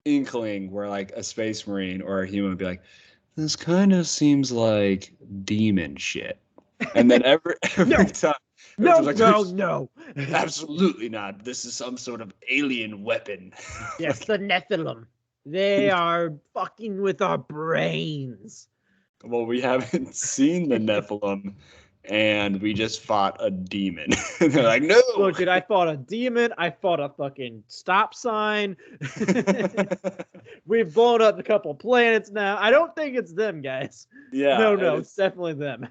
S2: inkling where like a space marine or a human would be like, this kind of seems like demon shit. And then every time
S1: No.
S2: Absolutely not. This is some sort of alien weapon.
S1: Yes, the Nephilim. They are fucking with our brains.
S2: Well, we haven't seen the Nephilim and we just fought a demon. And they're like, no.
S1: Look, dude, I fought a demon. I fought a fucking stop sign. We've blown up a couple planets now. I don't think it's them, guys.
S2: Yeah.
S1: No, it's definitely them.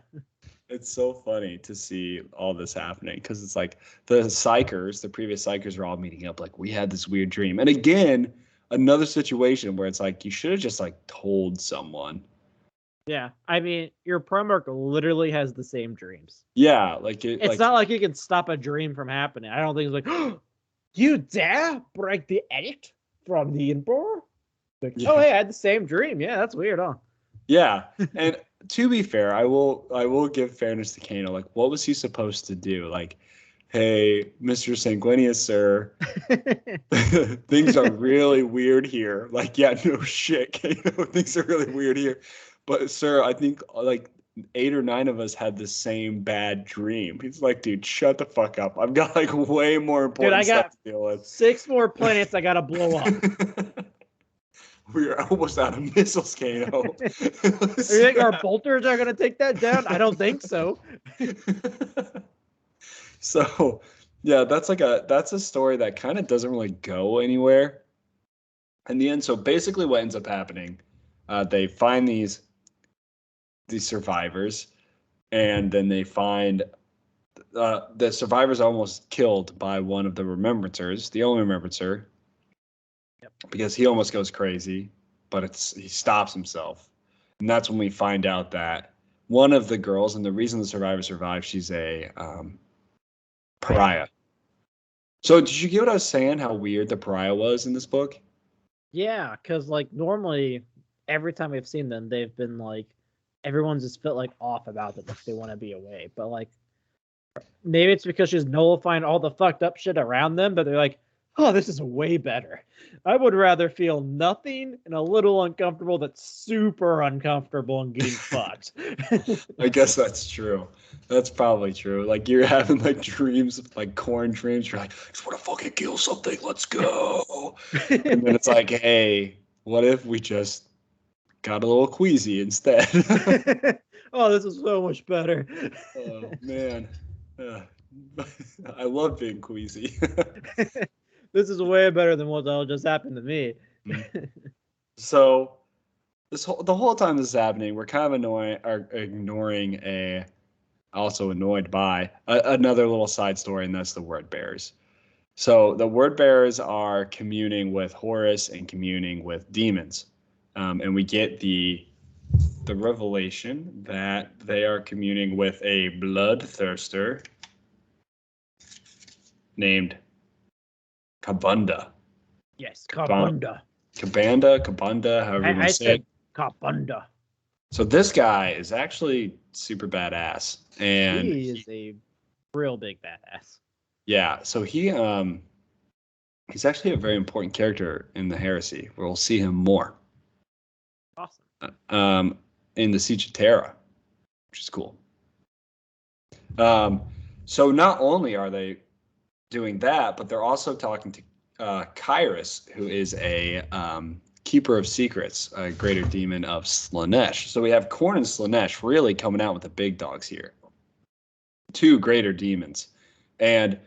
S2: It's so funny to see all this happening because it's like the psychers, the previous psychers are all meeting up like, we had this weird dream. And again, another situation where it's like, you should have just like told someone.
S1: Yeah, I mean, your Primarch literally has the same dreams.
S2: Yeah, like
S1: it's not like you can stop a dream from happening. I don't think it's like, oh, you dare break the edict from the Emperor? Like, yeah. Oh, hey, I had the same dream. Yeah, that's weird, huh?
S2: Yeah, and to be fair, I will give fairness to Kano. Like, what was he supposed to do? Like, hey, Mr. Sanguinius, sir, things are really weird here. Like, yeah, no shit, Kano, things are really weird here. But, sir, I think, like, 8 or 9 of us had the same bad dream. He's like, dude, shut the fuck up. I've got, like, way more important stuff to deal with.
S1: 6 more planets I gotta blow up.
S2: We're almost out of missiles, Kano.
S1: You think our bolters are going to take that down? I don't think so.
S2: So, yeah, that's a story that kind of doesn't really go anywhere in the end. So basically what ends up happening, they find these survivors, and then they find the survivors almost killed by one of the remembrancers, the only remembrancer. Yep. Because he almost goes crazy, but he stops himself. And that's when we find out that one of the girls, and the reason the survivor survived, she's a pariah. So did you get what I was saying, how weird the pariah was in this book?
S1: Yeah, because like normally every time we've seen them, they've been like, everyone's just felt like off about them if they want to be away. But like, maybe it's because she's nullifying all the fucked up shit around them, but they're like, oh, this is way better. I would rather feel nothing and a little uncomfortable that's super uncomfortable and getting fucked.
S2: I guess that's true. That's probably true. Like, you're having like dreams, like corn dreams. You're like, I just want to fucking kill something. Let's go. And then it's like, hey, what if we just got a little queasy instead?
S1: Oh, this is so much better.
S2: Oh, man. I love being queasy.
S1: This is way better than what all just happened to me.
S2: So the whole time this is happening, we're kind of ignoring also annoyed by another little side story, and that's the word bearers. So the word bearers are communing with Horus and communing with demons, and we get the revelation that they are communing with a bloodthirster named Kabunda.
S1: Yes, Kabunda.
S2: Kabunda, however you want to say it.
S1: Kabunda.
S2: So this guy is actually super badass, and
S1: he is a real big badass.
S2: Yeah, so he's actually a very important character in the Heresy. We'll see him more.
S1: Awesome.
S2: In the Siege of Terra, which is cool. So not only are they doing that, but they're also talking to Kyrus, who is a keeper of secrets, a greater demon of Slanesh. So we have Khorne and Slanesh really coming out with the big dogs here. 2 greater demons. And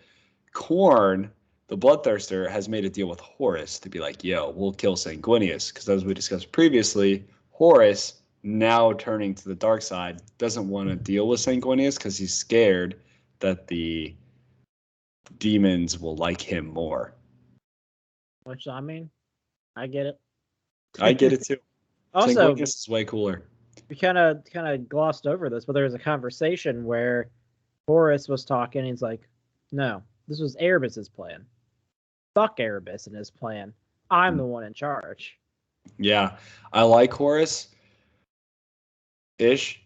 S2: Khorne, the Bloodthirster, has made a deal with Horus to be like, yo, we'll kill Sanguinius. Because as we discussed previously, Horus, now turning to the dark side, doesn't want to deal with Sanguinius because he's scared that the demons will like him more.
S1: Which, I mean, I get it.
S2: I get it too.
S1: Also,
S2: Sanguinius is way cooler.
S1: We kind of glossed over this, but there was a conversation where Horus was talking. And he's like, no, this was Erebus's plan. Fuck Erebus and his plan. I'm the one in charge.
S2: Yeah, I like Horus. Ish.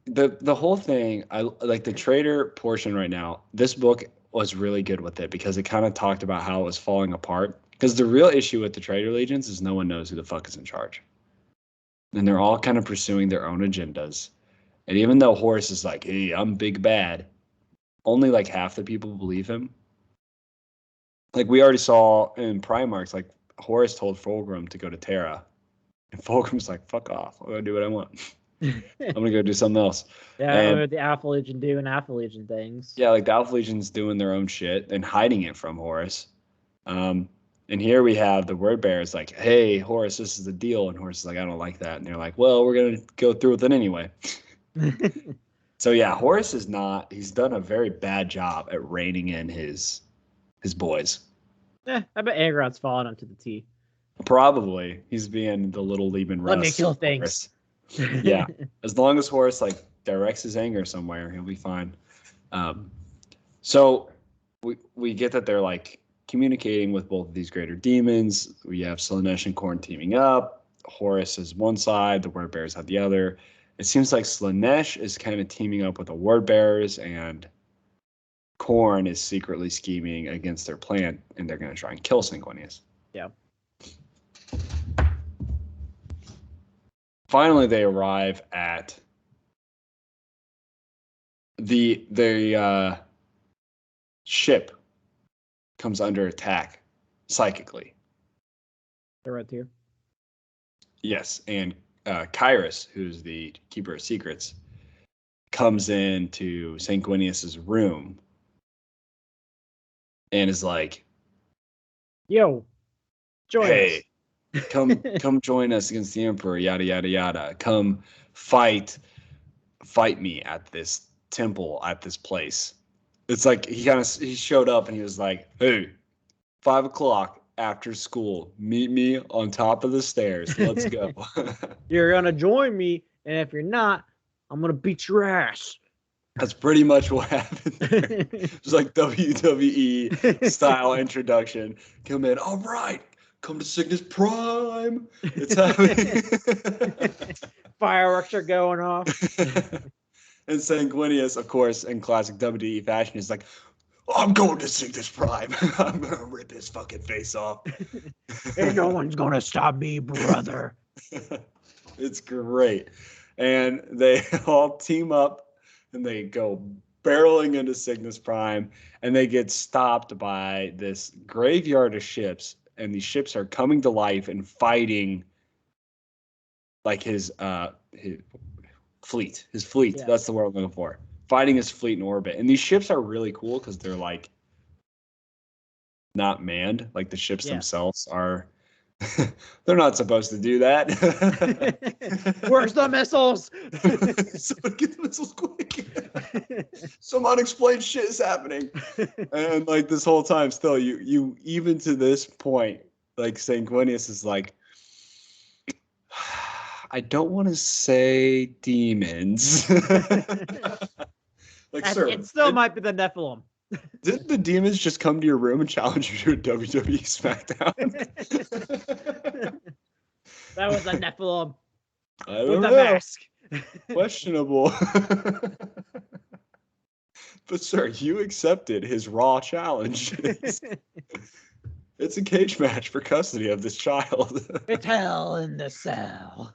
S2: The whole thing, I like the traitor portion right now. This book was really good with it because it kind of talked about how it was falling apart. Because the real issue with the traitor legions is no one knows who the fuck is in charge. And they're all kind of pursuing their own agendas. And even though Horus is like, hey, I'm big bad, only like half the people believe him. Like we already saw in Primarchs, like Horus told Fulgrim to go to Terra. And Fulgrim's like, fuck off. I'm going to do what I want. I'm gonna go do something else.
S1: Yeah,
S2: And
S1: or the Alpha Legion doing Alpha Legion things.
S2: yeah, like the Alpha Legion's doing their own shit and hiding it from Horus. And here we have the word bearers like, hey, Horus, this is the deal. And Horus is like, I don't like that. And they're like, well, we're going to go through with it anyway. So yeah, Horus is not, he's done a very bad job at reining in his boys.
S1: I bet Aeron's falling onto the T.
S2: Probably. He's being the little Leman Russ.
S1: Let me kill things.
S2: Yeah. As long as Horus like directs his anger somewhere, he'll be fine. So we get that they're like communicating with both of these greater demons. We have Slaanesh and Khorne teaming up. Horus is one side, the word bearers have the other. It seems like Slaanesh is kind of teaming up with the word bearers, and Khorne is secretly scheming against their plan, and they're going to try and kill Sanguinius.
S1: Yeah.
S2: Finally, they arrive at the ship comes under attack psychically.
S1: The red tier.
S2: Yes, and Kyrus, who's the keeper of secrets, comes into Sanguinius's room and is like,
S1: Yo, join
S2: hey,
S1: us.
S2: come join us against the Emperor, yada yada yada. Come fight me at this temple, at this place. It's like he showed up and he was like, hey, 5 o'clock after school, meet me on top of the stairs. Let's go.
S1: You're gonna join me, and if you're not, I'm gonna beat your ass.
S2: That's pretty much what happened there. It's like WWE style introduction. Come in, all right, come to Cygnus Prime. It's happening.
S1: Fireworks are going off.
S2: And Sanguinius, of course, in classic WWE fashion, is like, I'm going to Cygnus Prime. I'm going to rip his fucking face off.
S1: And no one's going to stop me, brother.
S2: It's great. And they all team up and they go barreling into Cygnus Prime, and they get stopped by this graveyard of ships, and these ships are coming to life and fighting like his fleet. Yeah. That's the word I'm looking for. Fighting his fleet in orbit. And these ships are really cool because they're like not manned. Like the ships themselves are they're not supposed to do that.
S1: Where's the missiles?
S2: Someone get the missiles quick. Some unexplained shit is happening. And like this whole time still you even to this point, like Sanguinius is like, I don't want to say demons. Like, sir,
S1: it still might be the Nephilim.
S2: Didn't the demons just come to your room and challenge you to a WWE SmackDown?
S1: That was a Nephilim.
S2: I don't
S1: with
S2: know.
S1: the mask.
S2: Questionable. But sir, you accepted his raw challenge. It's a cage match for custody of this child.
S1: It's hell in the cell.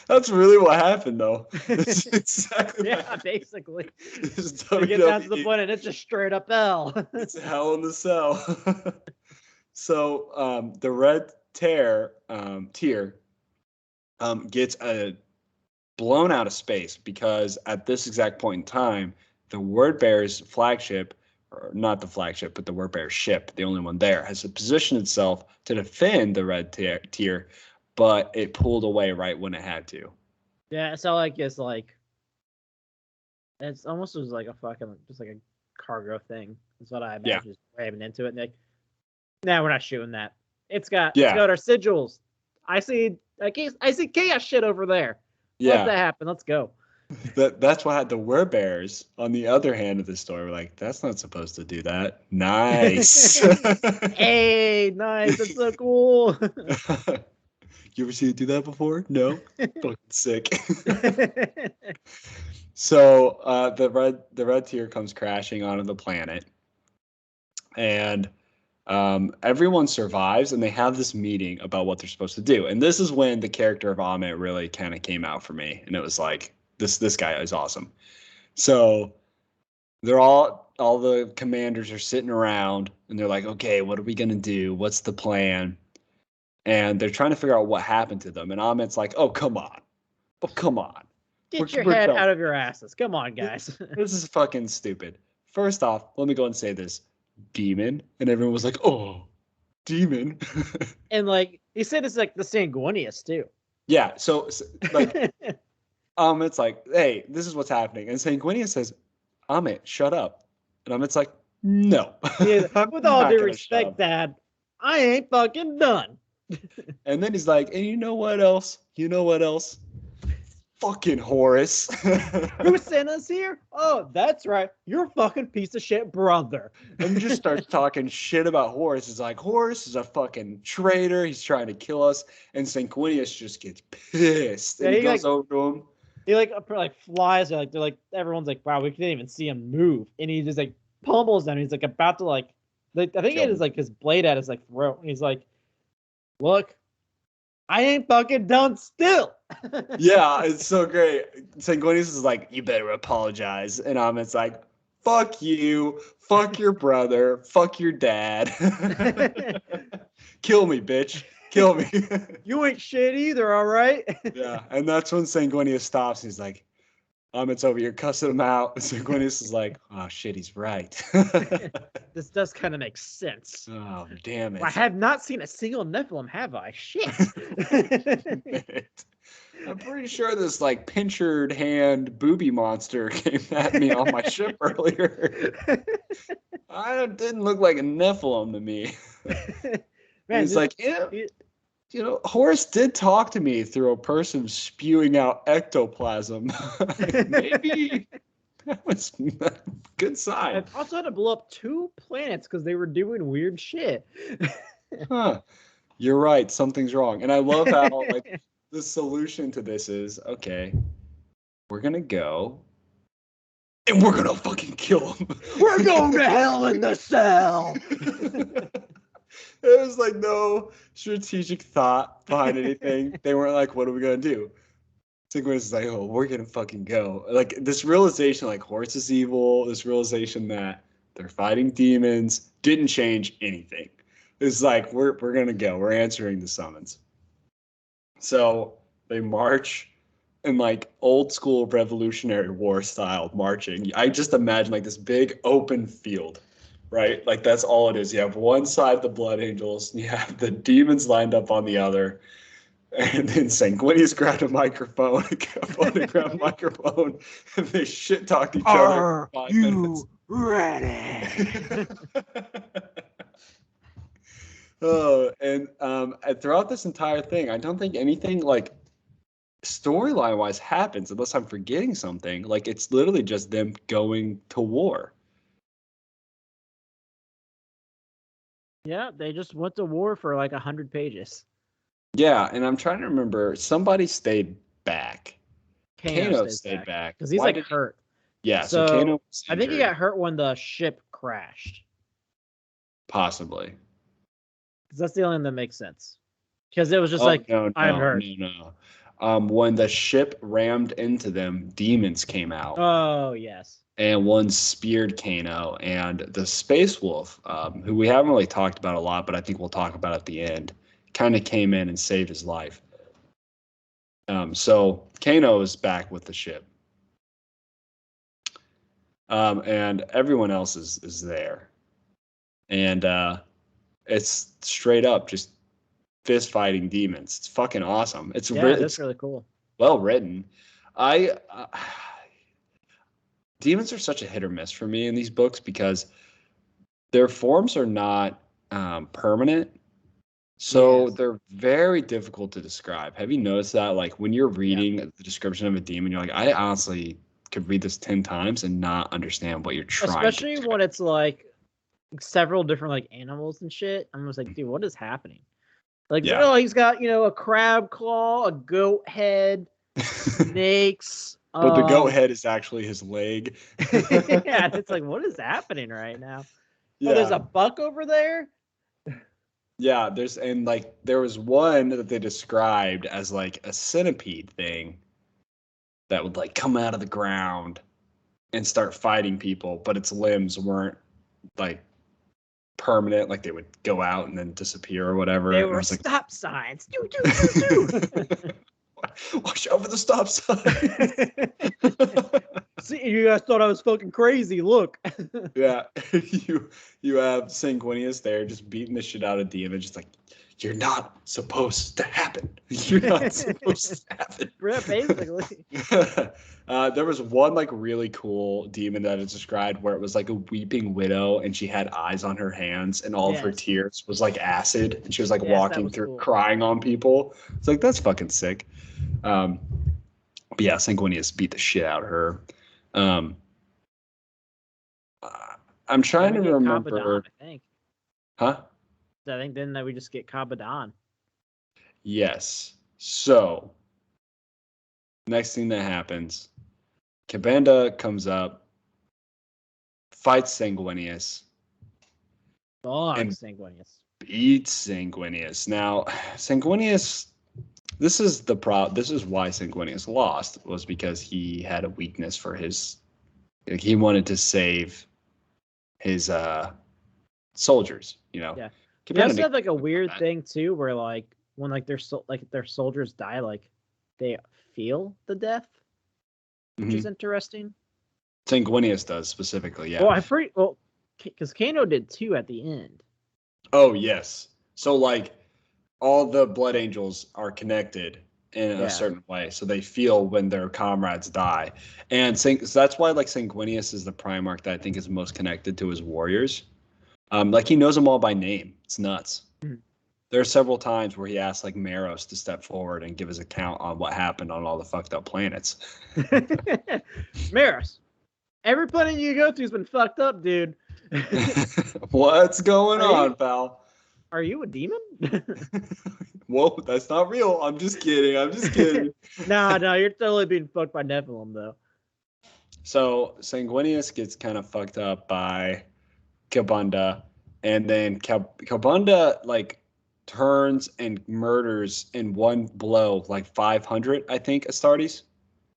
S2: That's really what happened, though. It's exactly
S1: basically.
S2: You
S1: get down to the point, and it's just straight up hell.
S2: It's hell in the cell. So the red tier gets blown out of space because at this exact point in time, the Word Bear's flagship, or not the flagship, but the Word Bear's ship, the only one there, has positioned itself to defend the red tier, but it pulled away right when it had to.
S1: Yeah, so like it's almost was like a fucking just like a cargo thing. That's what I imagine. Just ramming into it. And like, nah, we're not shooting that. It's got our sigils. I see chaos shit over there. Let that happen. Let's go.
S2: That's why the Word Bearers on the other hand of the story were like, that's not supposed to do that. Nice.
S1: Hey, nice. That's so cool.
S2: You ever seen it do that before? No? Fucking sick. So the red tier comes crashing onto the planet. And everyone survives, and they have this meeting about what they're supposed to do. And this is when the character of Amit really kind of came out for me. And it was like, this guy is awesome. So they're all the commanders are sitting around, and they're like, okay, what are we going to do? What's the plan? And they're trying to figure out what happened to them. And Amit's like, oh, come on. But come on.
S1: Get your head out of your asses. Come on, guys.
S2: This is fucking stupid. First off, let me go and say this. Demon. And everyone was like, oh, demon.
S1: And like he said it's like the Sanguinius too.
S2: Yeah, so like it's like, hey, this is what's happening. And Sanguinius says, Amit, shut up. And Amit's like, no.
S1: Yeah, with all due respect, Dad, I ain't fucking done.
S2: And then he's like, and you know what else? You know what else? Fucking Horus.
S1: Who sent us here? Oh, that's right. Your fucking piece of shit brother.
S2: And he just starts talking shit about Horus. He's like, Horus is a fucking traitor. He's trying to kill us. And Sanguinius just gets pissed. And he goes over to him.
S1: He like flies. They're like, everyone's like, wow, we couldn't even see him move. And he just like pummels them. He's like about to like I think it is like his blade at his like throat. And he's like, look, I ain't fucking done still.
S2: Yeah, it's so great. Sanguinius is like, you better apologize. And Amit's like, fuck you. Fuck your brother. Fuck your dad. Kill me, bitch. Kill me.
S1: You ain't shit either, all right?
S2: Yeah, and that's when Sanguinius stops. He's like, Amit's over here cussing him out. And Sanguinius is like, oh, shit, he's right.
S1: This does kind of make sense.
S2: Oh, damn it.
S1: I have not seen a single Nephilim, have I? Shit.
S2: I'm pretty sure this like pinchered hand booby monster came at me on my ship earlier. Didn't look like a Nephilim to me. Man, he's like, yeah, you know, Horus did talk to me through a person spewing out ectoplasm. Maybe that was a good sign.
S1: I also had to blow up 2 planets because they were doing weird shit.
S2: Huh. You're right. Something's wrong. And I love how like the solution to this is, okay, we're going to go and we're going to fucking kill him.
S1: We're going to hell in the cell.
S2: There was like no strategic thought behind anything. They weren't like, what are we going to do? Sanguinius is like, oh, we're going to fucking go. Like this realization, like Horus is evil, this realization that they're fighting demons didn't change anything. It's like, we're going to go. We're answering the summons. So they march in like old school Revolutionary War style marching. I just imagine like this big open field, right? Like that's all it is. You have one side the Blood Angels, and you have the demons lined up on the other. And then Sanguinius grabbed a microphone, grabbed a microphone, and they shit talked each other.
S1: Are you ready?
S2: Oh, and throughout this entire thing, I don't think anything like storyline wise happens unless I'm forgetting something. Like it's literally just them going to war.
S1: Yeah, they just went to war for like 100 pages.
S2: Yeah, and I'm trying to remember. Somebody stayed back. Kano stayed back
S1: because he's like hurt.
S2: Yeah, so Kano.
S1: I think he got hurt when the ship crashed.
S2: Possibly.
S1: Because that's the only thing that makes sense. Because it was just I'm hurt.
S2: No. When the ship rammed into them, demons came out.
S1: Oh, yes.
S2: And one speared Kano, and the Space Wolf, who we haven't really talked about a lot, but I think we'll talk about at the end, kind of came in and saved his life. So Kano is back with the ship. And everyone else is there. And it's straight up just fist fighting demons. It's fucking awesome. It's
S1: really cool.
S2: Well written. Demons are such a hit or miss for me in these books because their forms are not permanent. So they're very difficult to describe. Have you noticed that? Like when you're reading the description of a demon, you're like, I honestly could read this 10 times and not understand what you're trying to describe.
S1: Especially when it's like several different like animals and shit. I'm just like, dude, what is happening? Like, oh, he's got, a crab claw, a goat head, snakes.
S2: But the goat head is actually his leg.
S1: Yeah, it's like, what is happening right now? Yeah. Oh, there's a buck over there?
S2: Yeah, there was one that they described as like a centipede thing that would like come out of the ground and start fighting people, but its limbs weren't like permanent, like they would go out and then disappear or whatever.
S1: They were like, stop signs.
S2: Watch out for the stop sign.
S1: See, you guys thought I was fucking crazy. Look.
S2: Yeah, you have Sanguinius there just beating the shit out of Demon, just like, you're not supposed to happen. You're not supposed to happen.
S1: Yeah, basically.
S2: There was one like really cool demon that is described where it was like a weeping widow and she had eyes on her hands and all of her tears was like acid and she was like walking through crying on people. It's like, that's fucking sick. But yeah, Sanguinius beat the shit out of her. I'm trying to remember.
S1: Kabadon, I think.
S2: Huh?
S1: I think then that we just get Kabadon.
S2: Yes. So, next thing that happens, Kabanda comes up, fights Sanguinius, and
S1: Sanguinius
S2: beats Sanguinius. Now, Sanguinius, this is the This is why Sanguinius lost, was because he had a weakness for his. He wanted to save his soldiers. You know.
S1: Yeah. They also have like a weird thing too, where like when like their soldiers die, like they feel the death, which is interesting.
S2: Sanguinius does specifically, yeah.
S1: Well, because Kano did too at the end.
S2: Oh yes, so like all the Blood Angels are connected in a certain way, so they feel when their comrades die, and so that's why like Sanguinius is the Primarch that I think is most connected to his warriors. Like he knows them all by name. It's nuts. There are several times where he asks like Maros to step forward and give his account on what happened on all the fucked up planets.
S1: Maros, every planet you go to has been fucked up, dude.
S2: What's going on, pal?
S1: Are you a demon?
S2: Whoa, that's not real. I'm just kidding.
S1: No, you're totally being fucked by Nephilim, though.
S2: So Sanguinius gets kind of fucked up by Kabanda, and then Kabanda like turns and murders in one blow like 500, I think, Astartes.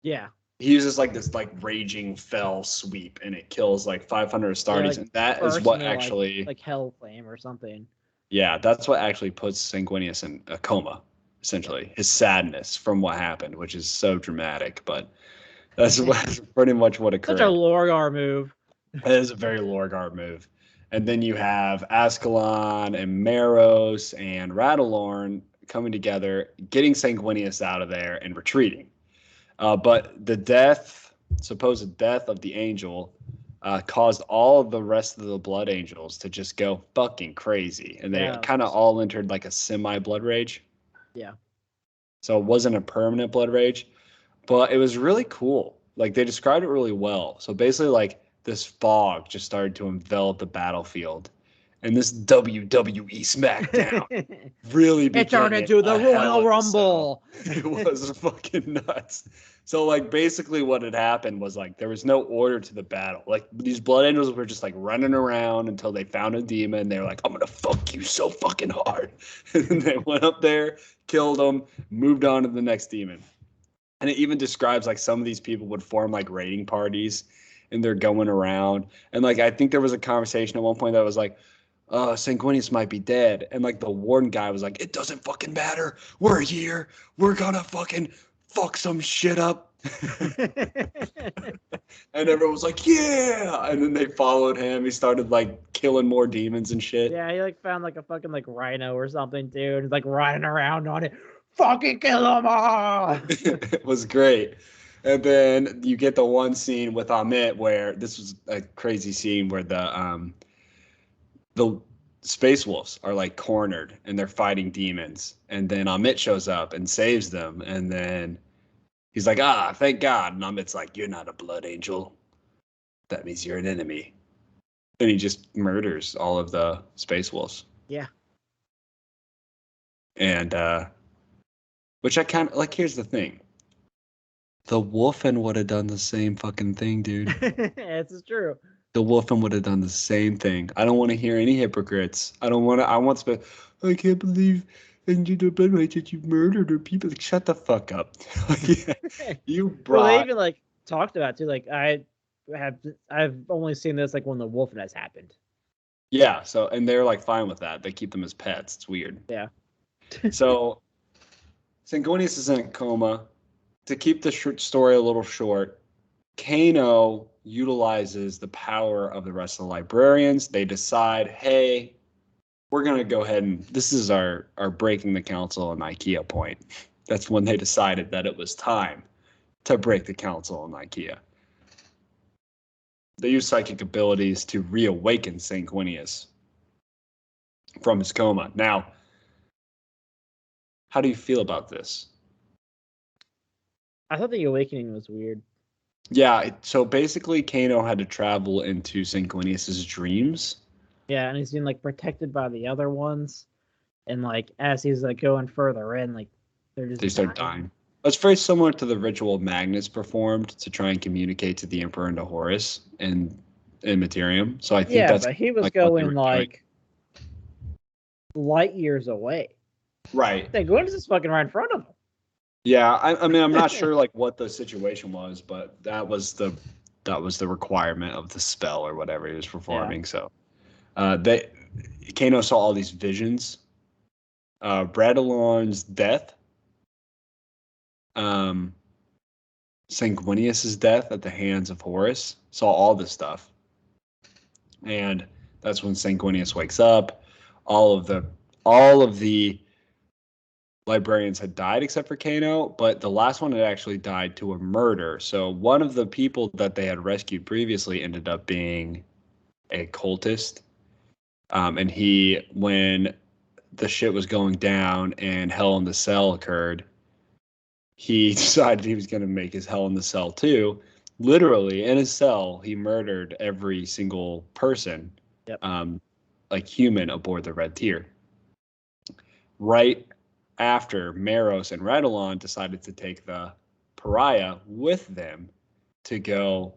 S1: Yeah.
S2: He uses like this like raging fell sweep, and it kills like 500 Astartes, and that is what actually
S1: like hell flame or something.
S2: Yeah, that's what actually puts Sanguinius in a coma, essentially. His sadness from what happened, which is so dramatic, but that's pretty much what occurred.
S1: Such a Lorgar move.
S2: It is a very Lorgar move. And then you have Ascalon and Maros and Radalorn coming together, getting Sanguinius out of there and retreating. But the supposed death of the angel, caused all of the rest of the Blood Angels to just go fucking crazy. And they kind of all entered like a semi-blood rage.
S1: Yeah.
S2: So it wasn't a permanent blood rage, but it was really cool. Like they described it really well. So basically like this fog just started to envelop the battlefield. And this WWE SmackDown really became
S1: it turned into the Royal Rumble.
S2: It was fucking nuts. So like basically what had happened was like there was no order to the battle. Like these Blood Angels were just like running around until they found a demon. They were like, I'm gonna fuck you so fucking hard. And then they went up there, killed them, moved on to the next demon. And it even describes like some of these people would form like raiding parties and they're going around. And like I think there was a conversation at one point that was like, Sanguinius might be dead. And like the warden guy was like, it doesn't fucking matter. We're here. We're gonna fucking fuck some shit up. And everyone was like, yeah. And then they followed him. He started like killing more demons and shit.
S1: Yeah, he like found like a fucking like rhino or something, dude. He's like riding around on it. Fucking kill them all.
S2: It was great. And then you get the one scene with Amit where this was a crazy scene where the Space Wolves are like cornered and they're fighting demons. And then Amit shows up and saves them. And then he's like, thank God. And Amit's like, you're not a Blood Angel. That means you're an enemy. And he just murders all of the Space Wolves.
S1: Yeah.
S2: And, which I kind of, like, here's the thing. The Wolfen would have done the same fucking thing, dude.
S1: It's true.
S2: The Wolfen would have done the same thing. I don't want to hear any hypocrites. I can't believe into the blood rage that you murdered her people. Like, shut the fuck up. You brought.
S1: Well, they even like talked about it too. Like I've only seen this like when the Wolfen has happened.
S2: Yeah. So and they're like fine with that. They keep them as pets. It's weird.
S1: Yeah.
S2: So Sanguinius is in a coma. To keep the story a little short, Kano utilizes the power of the rest of the librarians. They decide, hey, we're going to go ahead and this is our breaking the council and IKEA point. That's when they decided that it was time to break the council and IKEA. They use psychic abilities to reawaken Sanguinius from his coma. Now, how do you feel about this?
S1: I thought the awakening was weird.
S2: Yeah, so basically Kano had to travel into Sanguinius's dreams.
S1: Yeah, and he's being like protected by the other ones, and like as he's like going further in, like
S2: they start dying. It's very similar to the ritual Magnus performed to try and communicate to the Emperor and to Horus in Materium. So I think that's
S1: but he was like going like light years away.
S2: Right.
S1: Sanguinius is fucking right in front of him.
S2: Yeah, I mean, I'm not sure like what the situation was, but that was the requirement of the spell or whatever he was performing. Yeah. So, Kano saw all these visions. Bradalon's death. Sanguinius's death at the hands of Horus. Saw all this stuff, and that's when Sanguinius wakes up. All of the librarians had died except for Kano, but the last one had actually died to a murder. So one of the people that they had rescued previously ended up being a cultist. And when the shit was going down and Hell in the Cell occurred, he decided he was going to make his Hell in the Cell too. Literally, in his cell, he murdered every single person, like human, aboard the Red Tier. Right after Meros and Radalon decided to take the Pariah with them to go.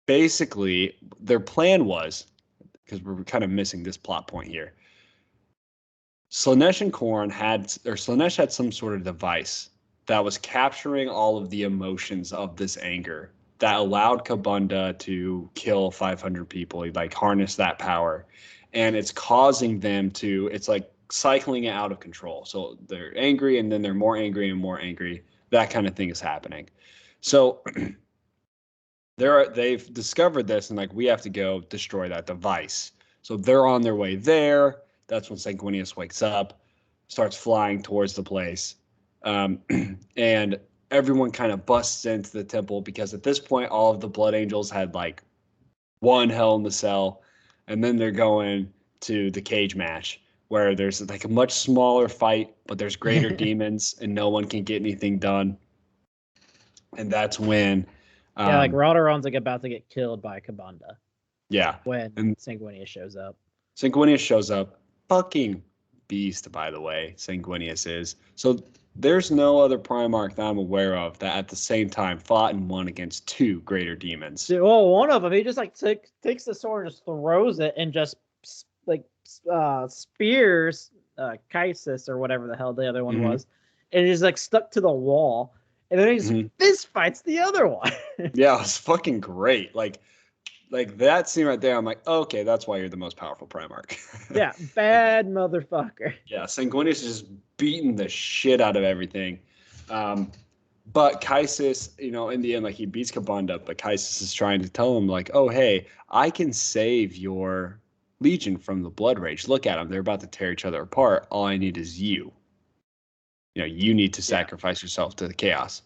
S2: Basically, their plan was, because we're kind of missing this plot point here, Slaanesh and Khorne Slaanesh had some sort of device that was capturing all of the emotions of this anger that allowed Kabunda to kill 500 people. He like harnessed that power, and it's causing them to, it's like cycling it out of control. So they're angry and then they're more angry and more angry. That kind of thing is happening. So they've discovered this and like, we have to go destroy that device. So they're on their way there. That's when Sanguinius wakes up, starts flying towards the place. And everyone kind of busts into the temple because at this point, all of the Blood Angels had like one Hell in the Cell, and then they're going to the cage match where there's like a much smaller fight, but there's greater demons and no one can get anything done. And that's when
S1: like Raldoron's like about to get killed by Kabunda.
S2: Yeah.
S1: When Sanguinius shows up.
S2: Sanguinius shows up. Fucking beast, by the way, Sanguinius is. So there's no other Primarch that I'm aware of that at the same time fought and won against two greater demons.
S1: Well, one of them, he just like takes the sword and just throws it and just like spears Kaisis or whatever the hell the other one was, and he's like stuck to the wall, and then he just fist fights the other one.
S2: Yeah, it's fucking great. Like that scene right there, I'm like, okay, that's why you're the most powerful Primarch.
S1: Yeah, bad motherfucker.
S2: Yeah, Sanguinius is just beating the shit out of everything. But Kaisis, in the end, like he beats Kabunda, but Kaisis is trying to tell him, like, oh, hey, I can save your Legion from the Blood Rage. Look at them. They're about to tear each other apart. All I need is you. You need to sacrifice yourself to the chaos.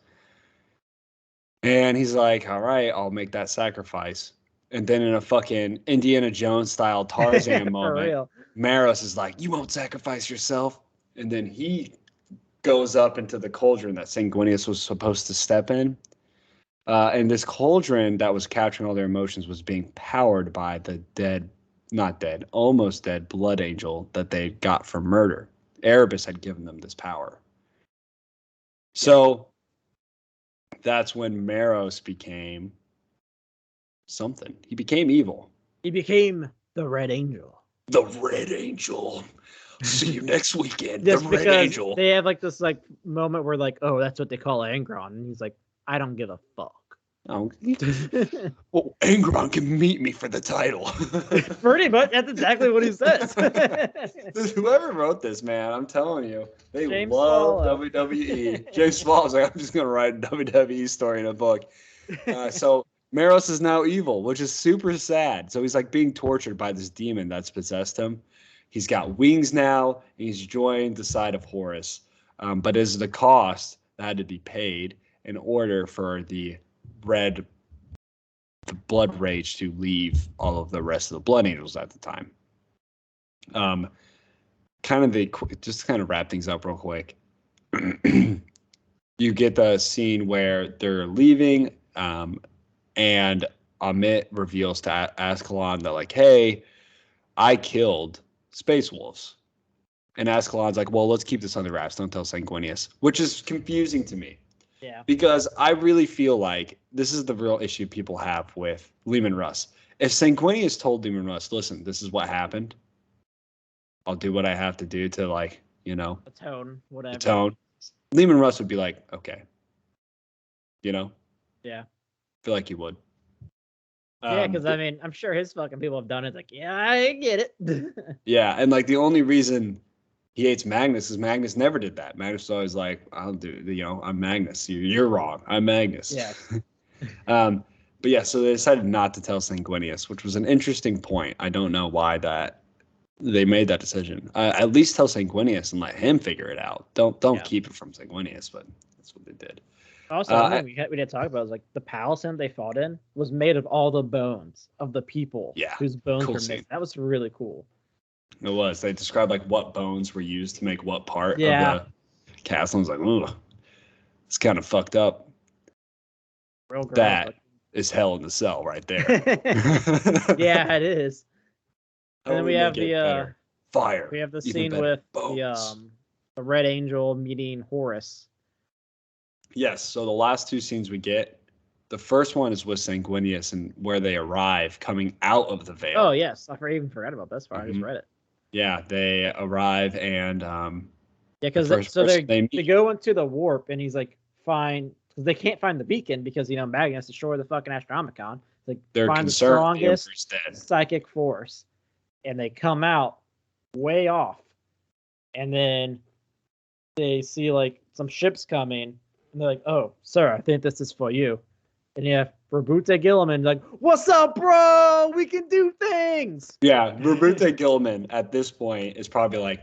S2: And he's like, all right, I'll make that sacrifice. And then in a fucking Indiana Jones style Tarzan moment, Meros is like, you won't sacrifice yourself. And then he goes up into the cauldron that Sanguinius was supposed to step in. And this cauldron that was capturing all their emotions was being powered by the almost dead Blood Angel that they got from murder. Erebus had given them this power. So that's when Meros became something. He became evil.
S1: He became the Red Angel.
S2: The Red Angel. See you next weekend.
S1: Just
S2: the Red Angel.
S1: They have like this like moment where like, oh, that's what they call Angron, and he's like, I don't give a fuck.
S2: Oh, well, Angron can meet me for the title.
S1: Pretty much, that's exactly what he says.
S2: Whoever wrote this, man, I'm telling you, they
S1: James
S2: love
S1: Swallow.
S2: WWE. James Swallow's like, I'm just gonna write a WWE story in a book. So Maros is now evil, which is super sad. So he's like being tortured by this demon that's possessed him. He's got wings now, and he's joined the side of Horus. But as the cost that had to be paid in order for the blood rage to leave all of the rest of the blood angels at the time. Just kind of wrap things up real quick. You get the scene where they're leaving, and Amit reveals to Ascalon that, like, hey, I killed Space Wolves. And Ascalon's like, well, let's keep this under wraps. Don't tell Sanguinius, which is confusing to me.
S1: Yeah.
S2: Because I really feel like this is the real issue people have with Lehman Russ. If Sanguinius told Lehman Russ, listen, this is what happened, I'll do what I have to do to, like,
S1: atone, whatever.
S2: Atone. Lehman Russ would be like, okay.
S1: Yeah.
S2: I feel like he would.
S1: Yeah, because I mean, I'm sure his fucking people have done it. It's like, yeah, I get it.
S2: Yeah, and like the only reason he hates Magnus is Magnus never did that. Magnus was always like, I'll do, I'm Magnus. You're wrong. I'm Magnus.
S1: Yeah.
S2: But yeah, so they decided not to tell Sanguinius, which was an interesting point. I don't know why that they made that decision. At least tell Sanguinius and let him figure it out. Don't keep it from Sanguinius, but that's what they did.
S1: Also, one thing we didn't talk about is like the palisade they fought in was made of all the bones of the people whose bones were missing. That was really cool.
S2: It was. They described like what bones were used to make what part of the castle. I was like, ooh, it's kind of fucked up.
S1: Real girl,
S2: that is hell in the cell right there.
S1: Yeah, it is. And then we have the
S2: fire.
S1: We have the scene with the Red Angel meeting Horus.
S2: Yes, so the last two scenes we get, the first one is with Sanguinius and where they arrive coming out of the veil.
S1: Oh, yes. I even forgot about this part. I just read it.
S2: Yeah, they arrive and
S1: because they go into the warp and he's like, fine, because they can't find the beacon because, Magnus destroyed the fucking Astronomicon. Like,
S2: they're
S1: find the strongest psychic force. And they come out way off. And then they see, like, some ships coming. And they're like, oh, sir, I think this is for you. And you have Robute Gilliman like, what's up, bro? We can do things.
S2: Yeah, Robute Gilliman at this point is probably like,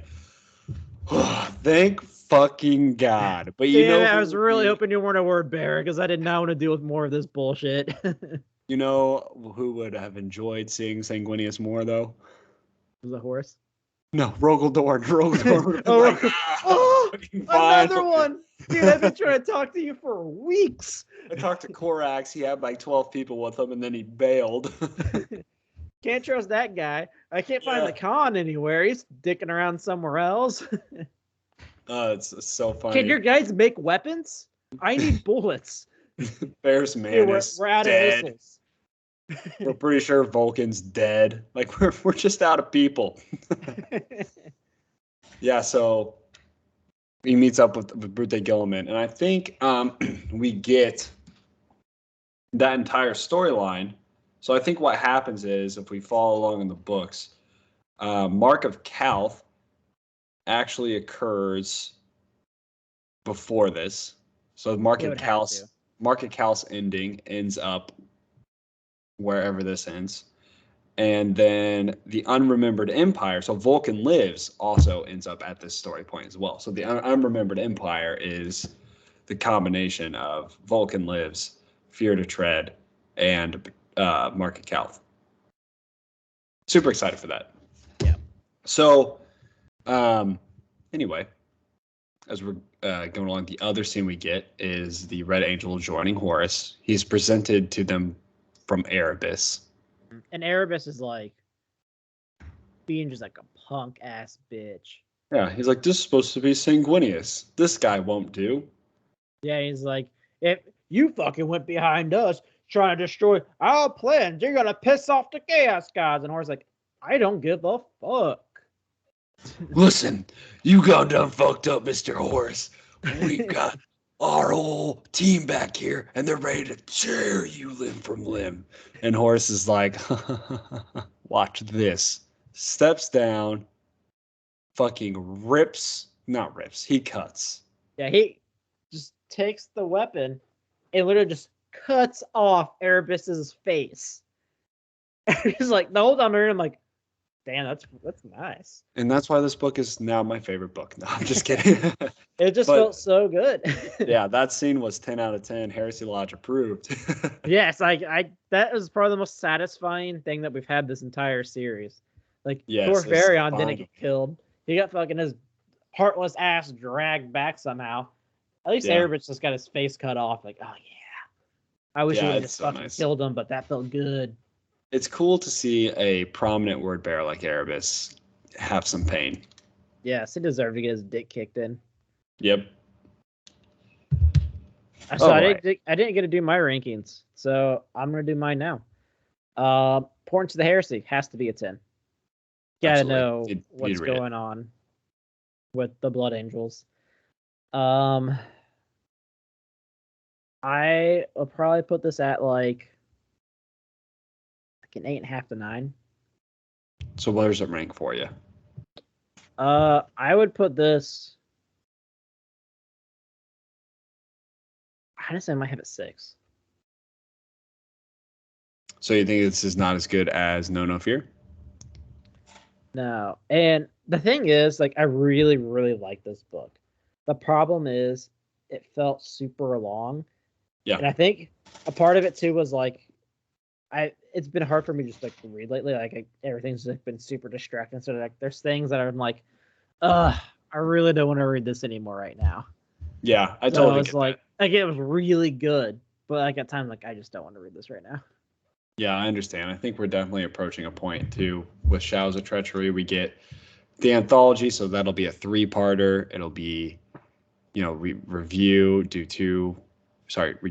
S2: oh, thank fucking God. But
S1: I was really hoping you weren't a word bearer because I did not want to deal with more of this bullshit.
S2: You know who would have enjoyed seeing Sanguinius more, though?
S1: Was it Horus?
S2: No, Rogel Dorn.
S1: Another one. Dude, I've been trying to talk to you for weeks.
S2: I talked to Korax. He had like 12 people with him, and then he bailed.
S1: Can't trust that guy. I can't find the Khan anywhere. He's dicking around somewhere else.
S2: It's so funny.
S1: Can your guys make weapons? I need bullets.
S2: Bears Manus.
S1: We're out of missiles.
S2: We're pretty sure Vulcan's dead. Like we're just out of people. Yeah, so he meets up with Brute Gilliman, and I think we get that entire storyline. So I think what happens is, if we follow along in the books, Mark of Calth actually occurs before this. So Mark of Calth's ending ends up wherever this ends. And then the Unremembered Empire, so Vulcan Lives, also ends up at this story point as well. So the Unremembered Empire is the combination of Vulcan Lives, Fear to Tread, and Mark of Calth. Super excited for that.
S1: Yeah.
S2: So, anyway, as we're going along, the other scene we get is the Red Angel joining Horus. He's presented to them from Erebus.
S1: And Erebus is like being just like a punk ass bitch.
S2: Yeah, he's like, this is supposed to be Sanguinius. This guy won't do.
S1: Yeah, he's like, if you fucking went behind us trying to destroy our plans, you're gonna piss off the Chaos Gods. And Horus like, I don't give a fuck.
S2: Listen, you got done fucked up, Mr. Horus. We got our whole team back here, and they're ready to tear you limb from limb. And Horus is like, watch this. Steps down, fucking he cuts.
S1: Yeah, he just takes the weapon and literally just cuts off Erebus's face. He's like, the whole time I'm like, damn, that's nice.
S2: And that's why this book is now my favorite book. No, I'm just kidding.
S1: It just felt so good.
S2: Yeah, that scene was 10 out of 10. Heresy Lodge approved.
S1: Yes, I that was probably the most satisfying thing that we've had this entire series. Like,
S2: Yes,
S1: Thor
S2: it's
S1: Varian
S2: fine.
S1: didn't get killed. He got fucking his heartless ass dragged back somehow. At least
S2: Yeah.
S1: Erebus just got his face cut off. Like, oh yeah. I wish he
S2: Yeah,
S1: would have
S2: it's
S1: just
S2: so
S1: fucking
S2: nice.
S1: killed him, but that felt good.
S2: It's cool to see a prominent word bearer like Erebus have some pain.
S1: Yes, he deserved to get his dick kicked in.
S2: Yep.
S1: So I
S2: Alright.
S1: didn't get to do my rankings, so I'm gonna do mine now. Importance to the Heresy has to be a 10. Gotta
S2: Absolutely.
S1: know
S2: You'd
S1: what's
S2: read it.
S1: going on with the Blood Angels. I will probably put this at like an 8.5 to 9.
S2: So where does it rank for you?
S1: I would put this. Honestly, I might have it 6.
S2: So you think this is not as good as No Fear?
S1: No, and the thing is, like, I really, really like this book. The problem is, it felt super long.
S2: Yeah.
S1: And I think a part of it too was like, it's been hard for me just like to read lately. Like, everything's like been super distracting. So like, there's things that I'm like, I really don't want to read this anymore right now.
S2: Yeah, I
S1: So
S2: totally
S1: it's
S2: get
S1: like,
S2: that.
S1: it was really good, but like at times, like, I just don't want to read this right now.
S2: Yeah, I understand. I think we're definitely approaching a point too. With Shadows of Treachery, we get the anthology, so that'll be a 3-parter. It'll be, we review, we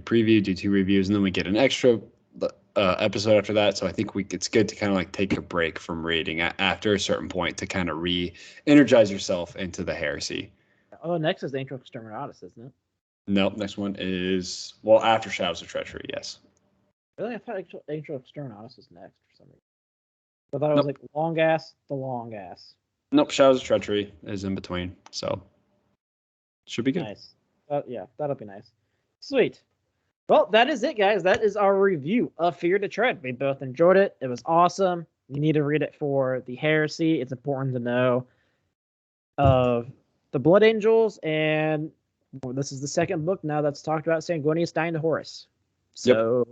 S2: preview, do 2 reviews, and then we get an extra episode after that. So I think it's good to kind of like take a break from reading after a certain point to kind of re-energize yourself into the Heresy.
S1: Oh, next is Angel Exterminatus, isn't it?
S2: Nope, next one is, after Shadows of Treachery, yes.
S1: Really? I thought Angel Exterminatus was next for some reason. I thought it was like the long ass.
S2: Nope, Shadows of Treachery is in between, so should be good.
S1: Nice. Yeah, that'll be nice. Sweet. Well, that is it, guys. That is our review of Fear to Tread. We both enjoyed it. It was awesome. You need to read it for the Heresy. It's important to know of the Blood Angels, and this is the second book now that's talked about Sanguinius dying to Horus. So,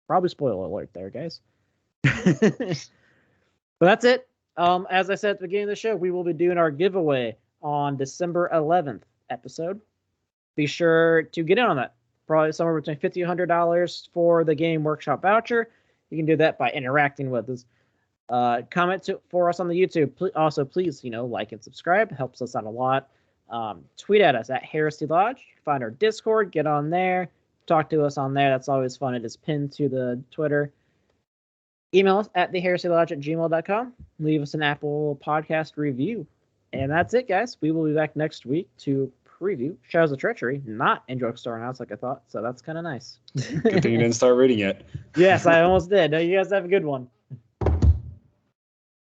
S1: probably spoiler alert there, guys. But that's it. As I said at the beginning of the show, we will be doing our giveaway on December 11th episode. Be sure to get in on that. Probably somewhere between $50 and $100 for the Game Workshop voucher. You can do that by interacting with us. Comment for us on the YouTube. Also, please, like and subscribe. Helps us out a lot. Tweet at us at Heresy Lodge. Find our Discord. Get on there. Talk to us on there. That's always fun. It is pinned to the Twitter. Email us at theheresylodge@gmail.com. Leave us an Apple Podcast review. And that's it, guys. We will be back next week to preview Shadows of Treachery, not Angel Exterminatus like I thought. So that's kind of nice.
S2: Good thing you didn't start reading yet.
S1: Yes, I almost did. No, you guys have a good one.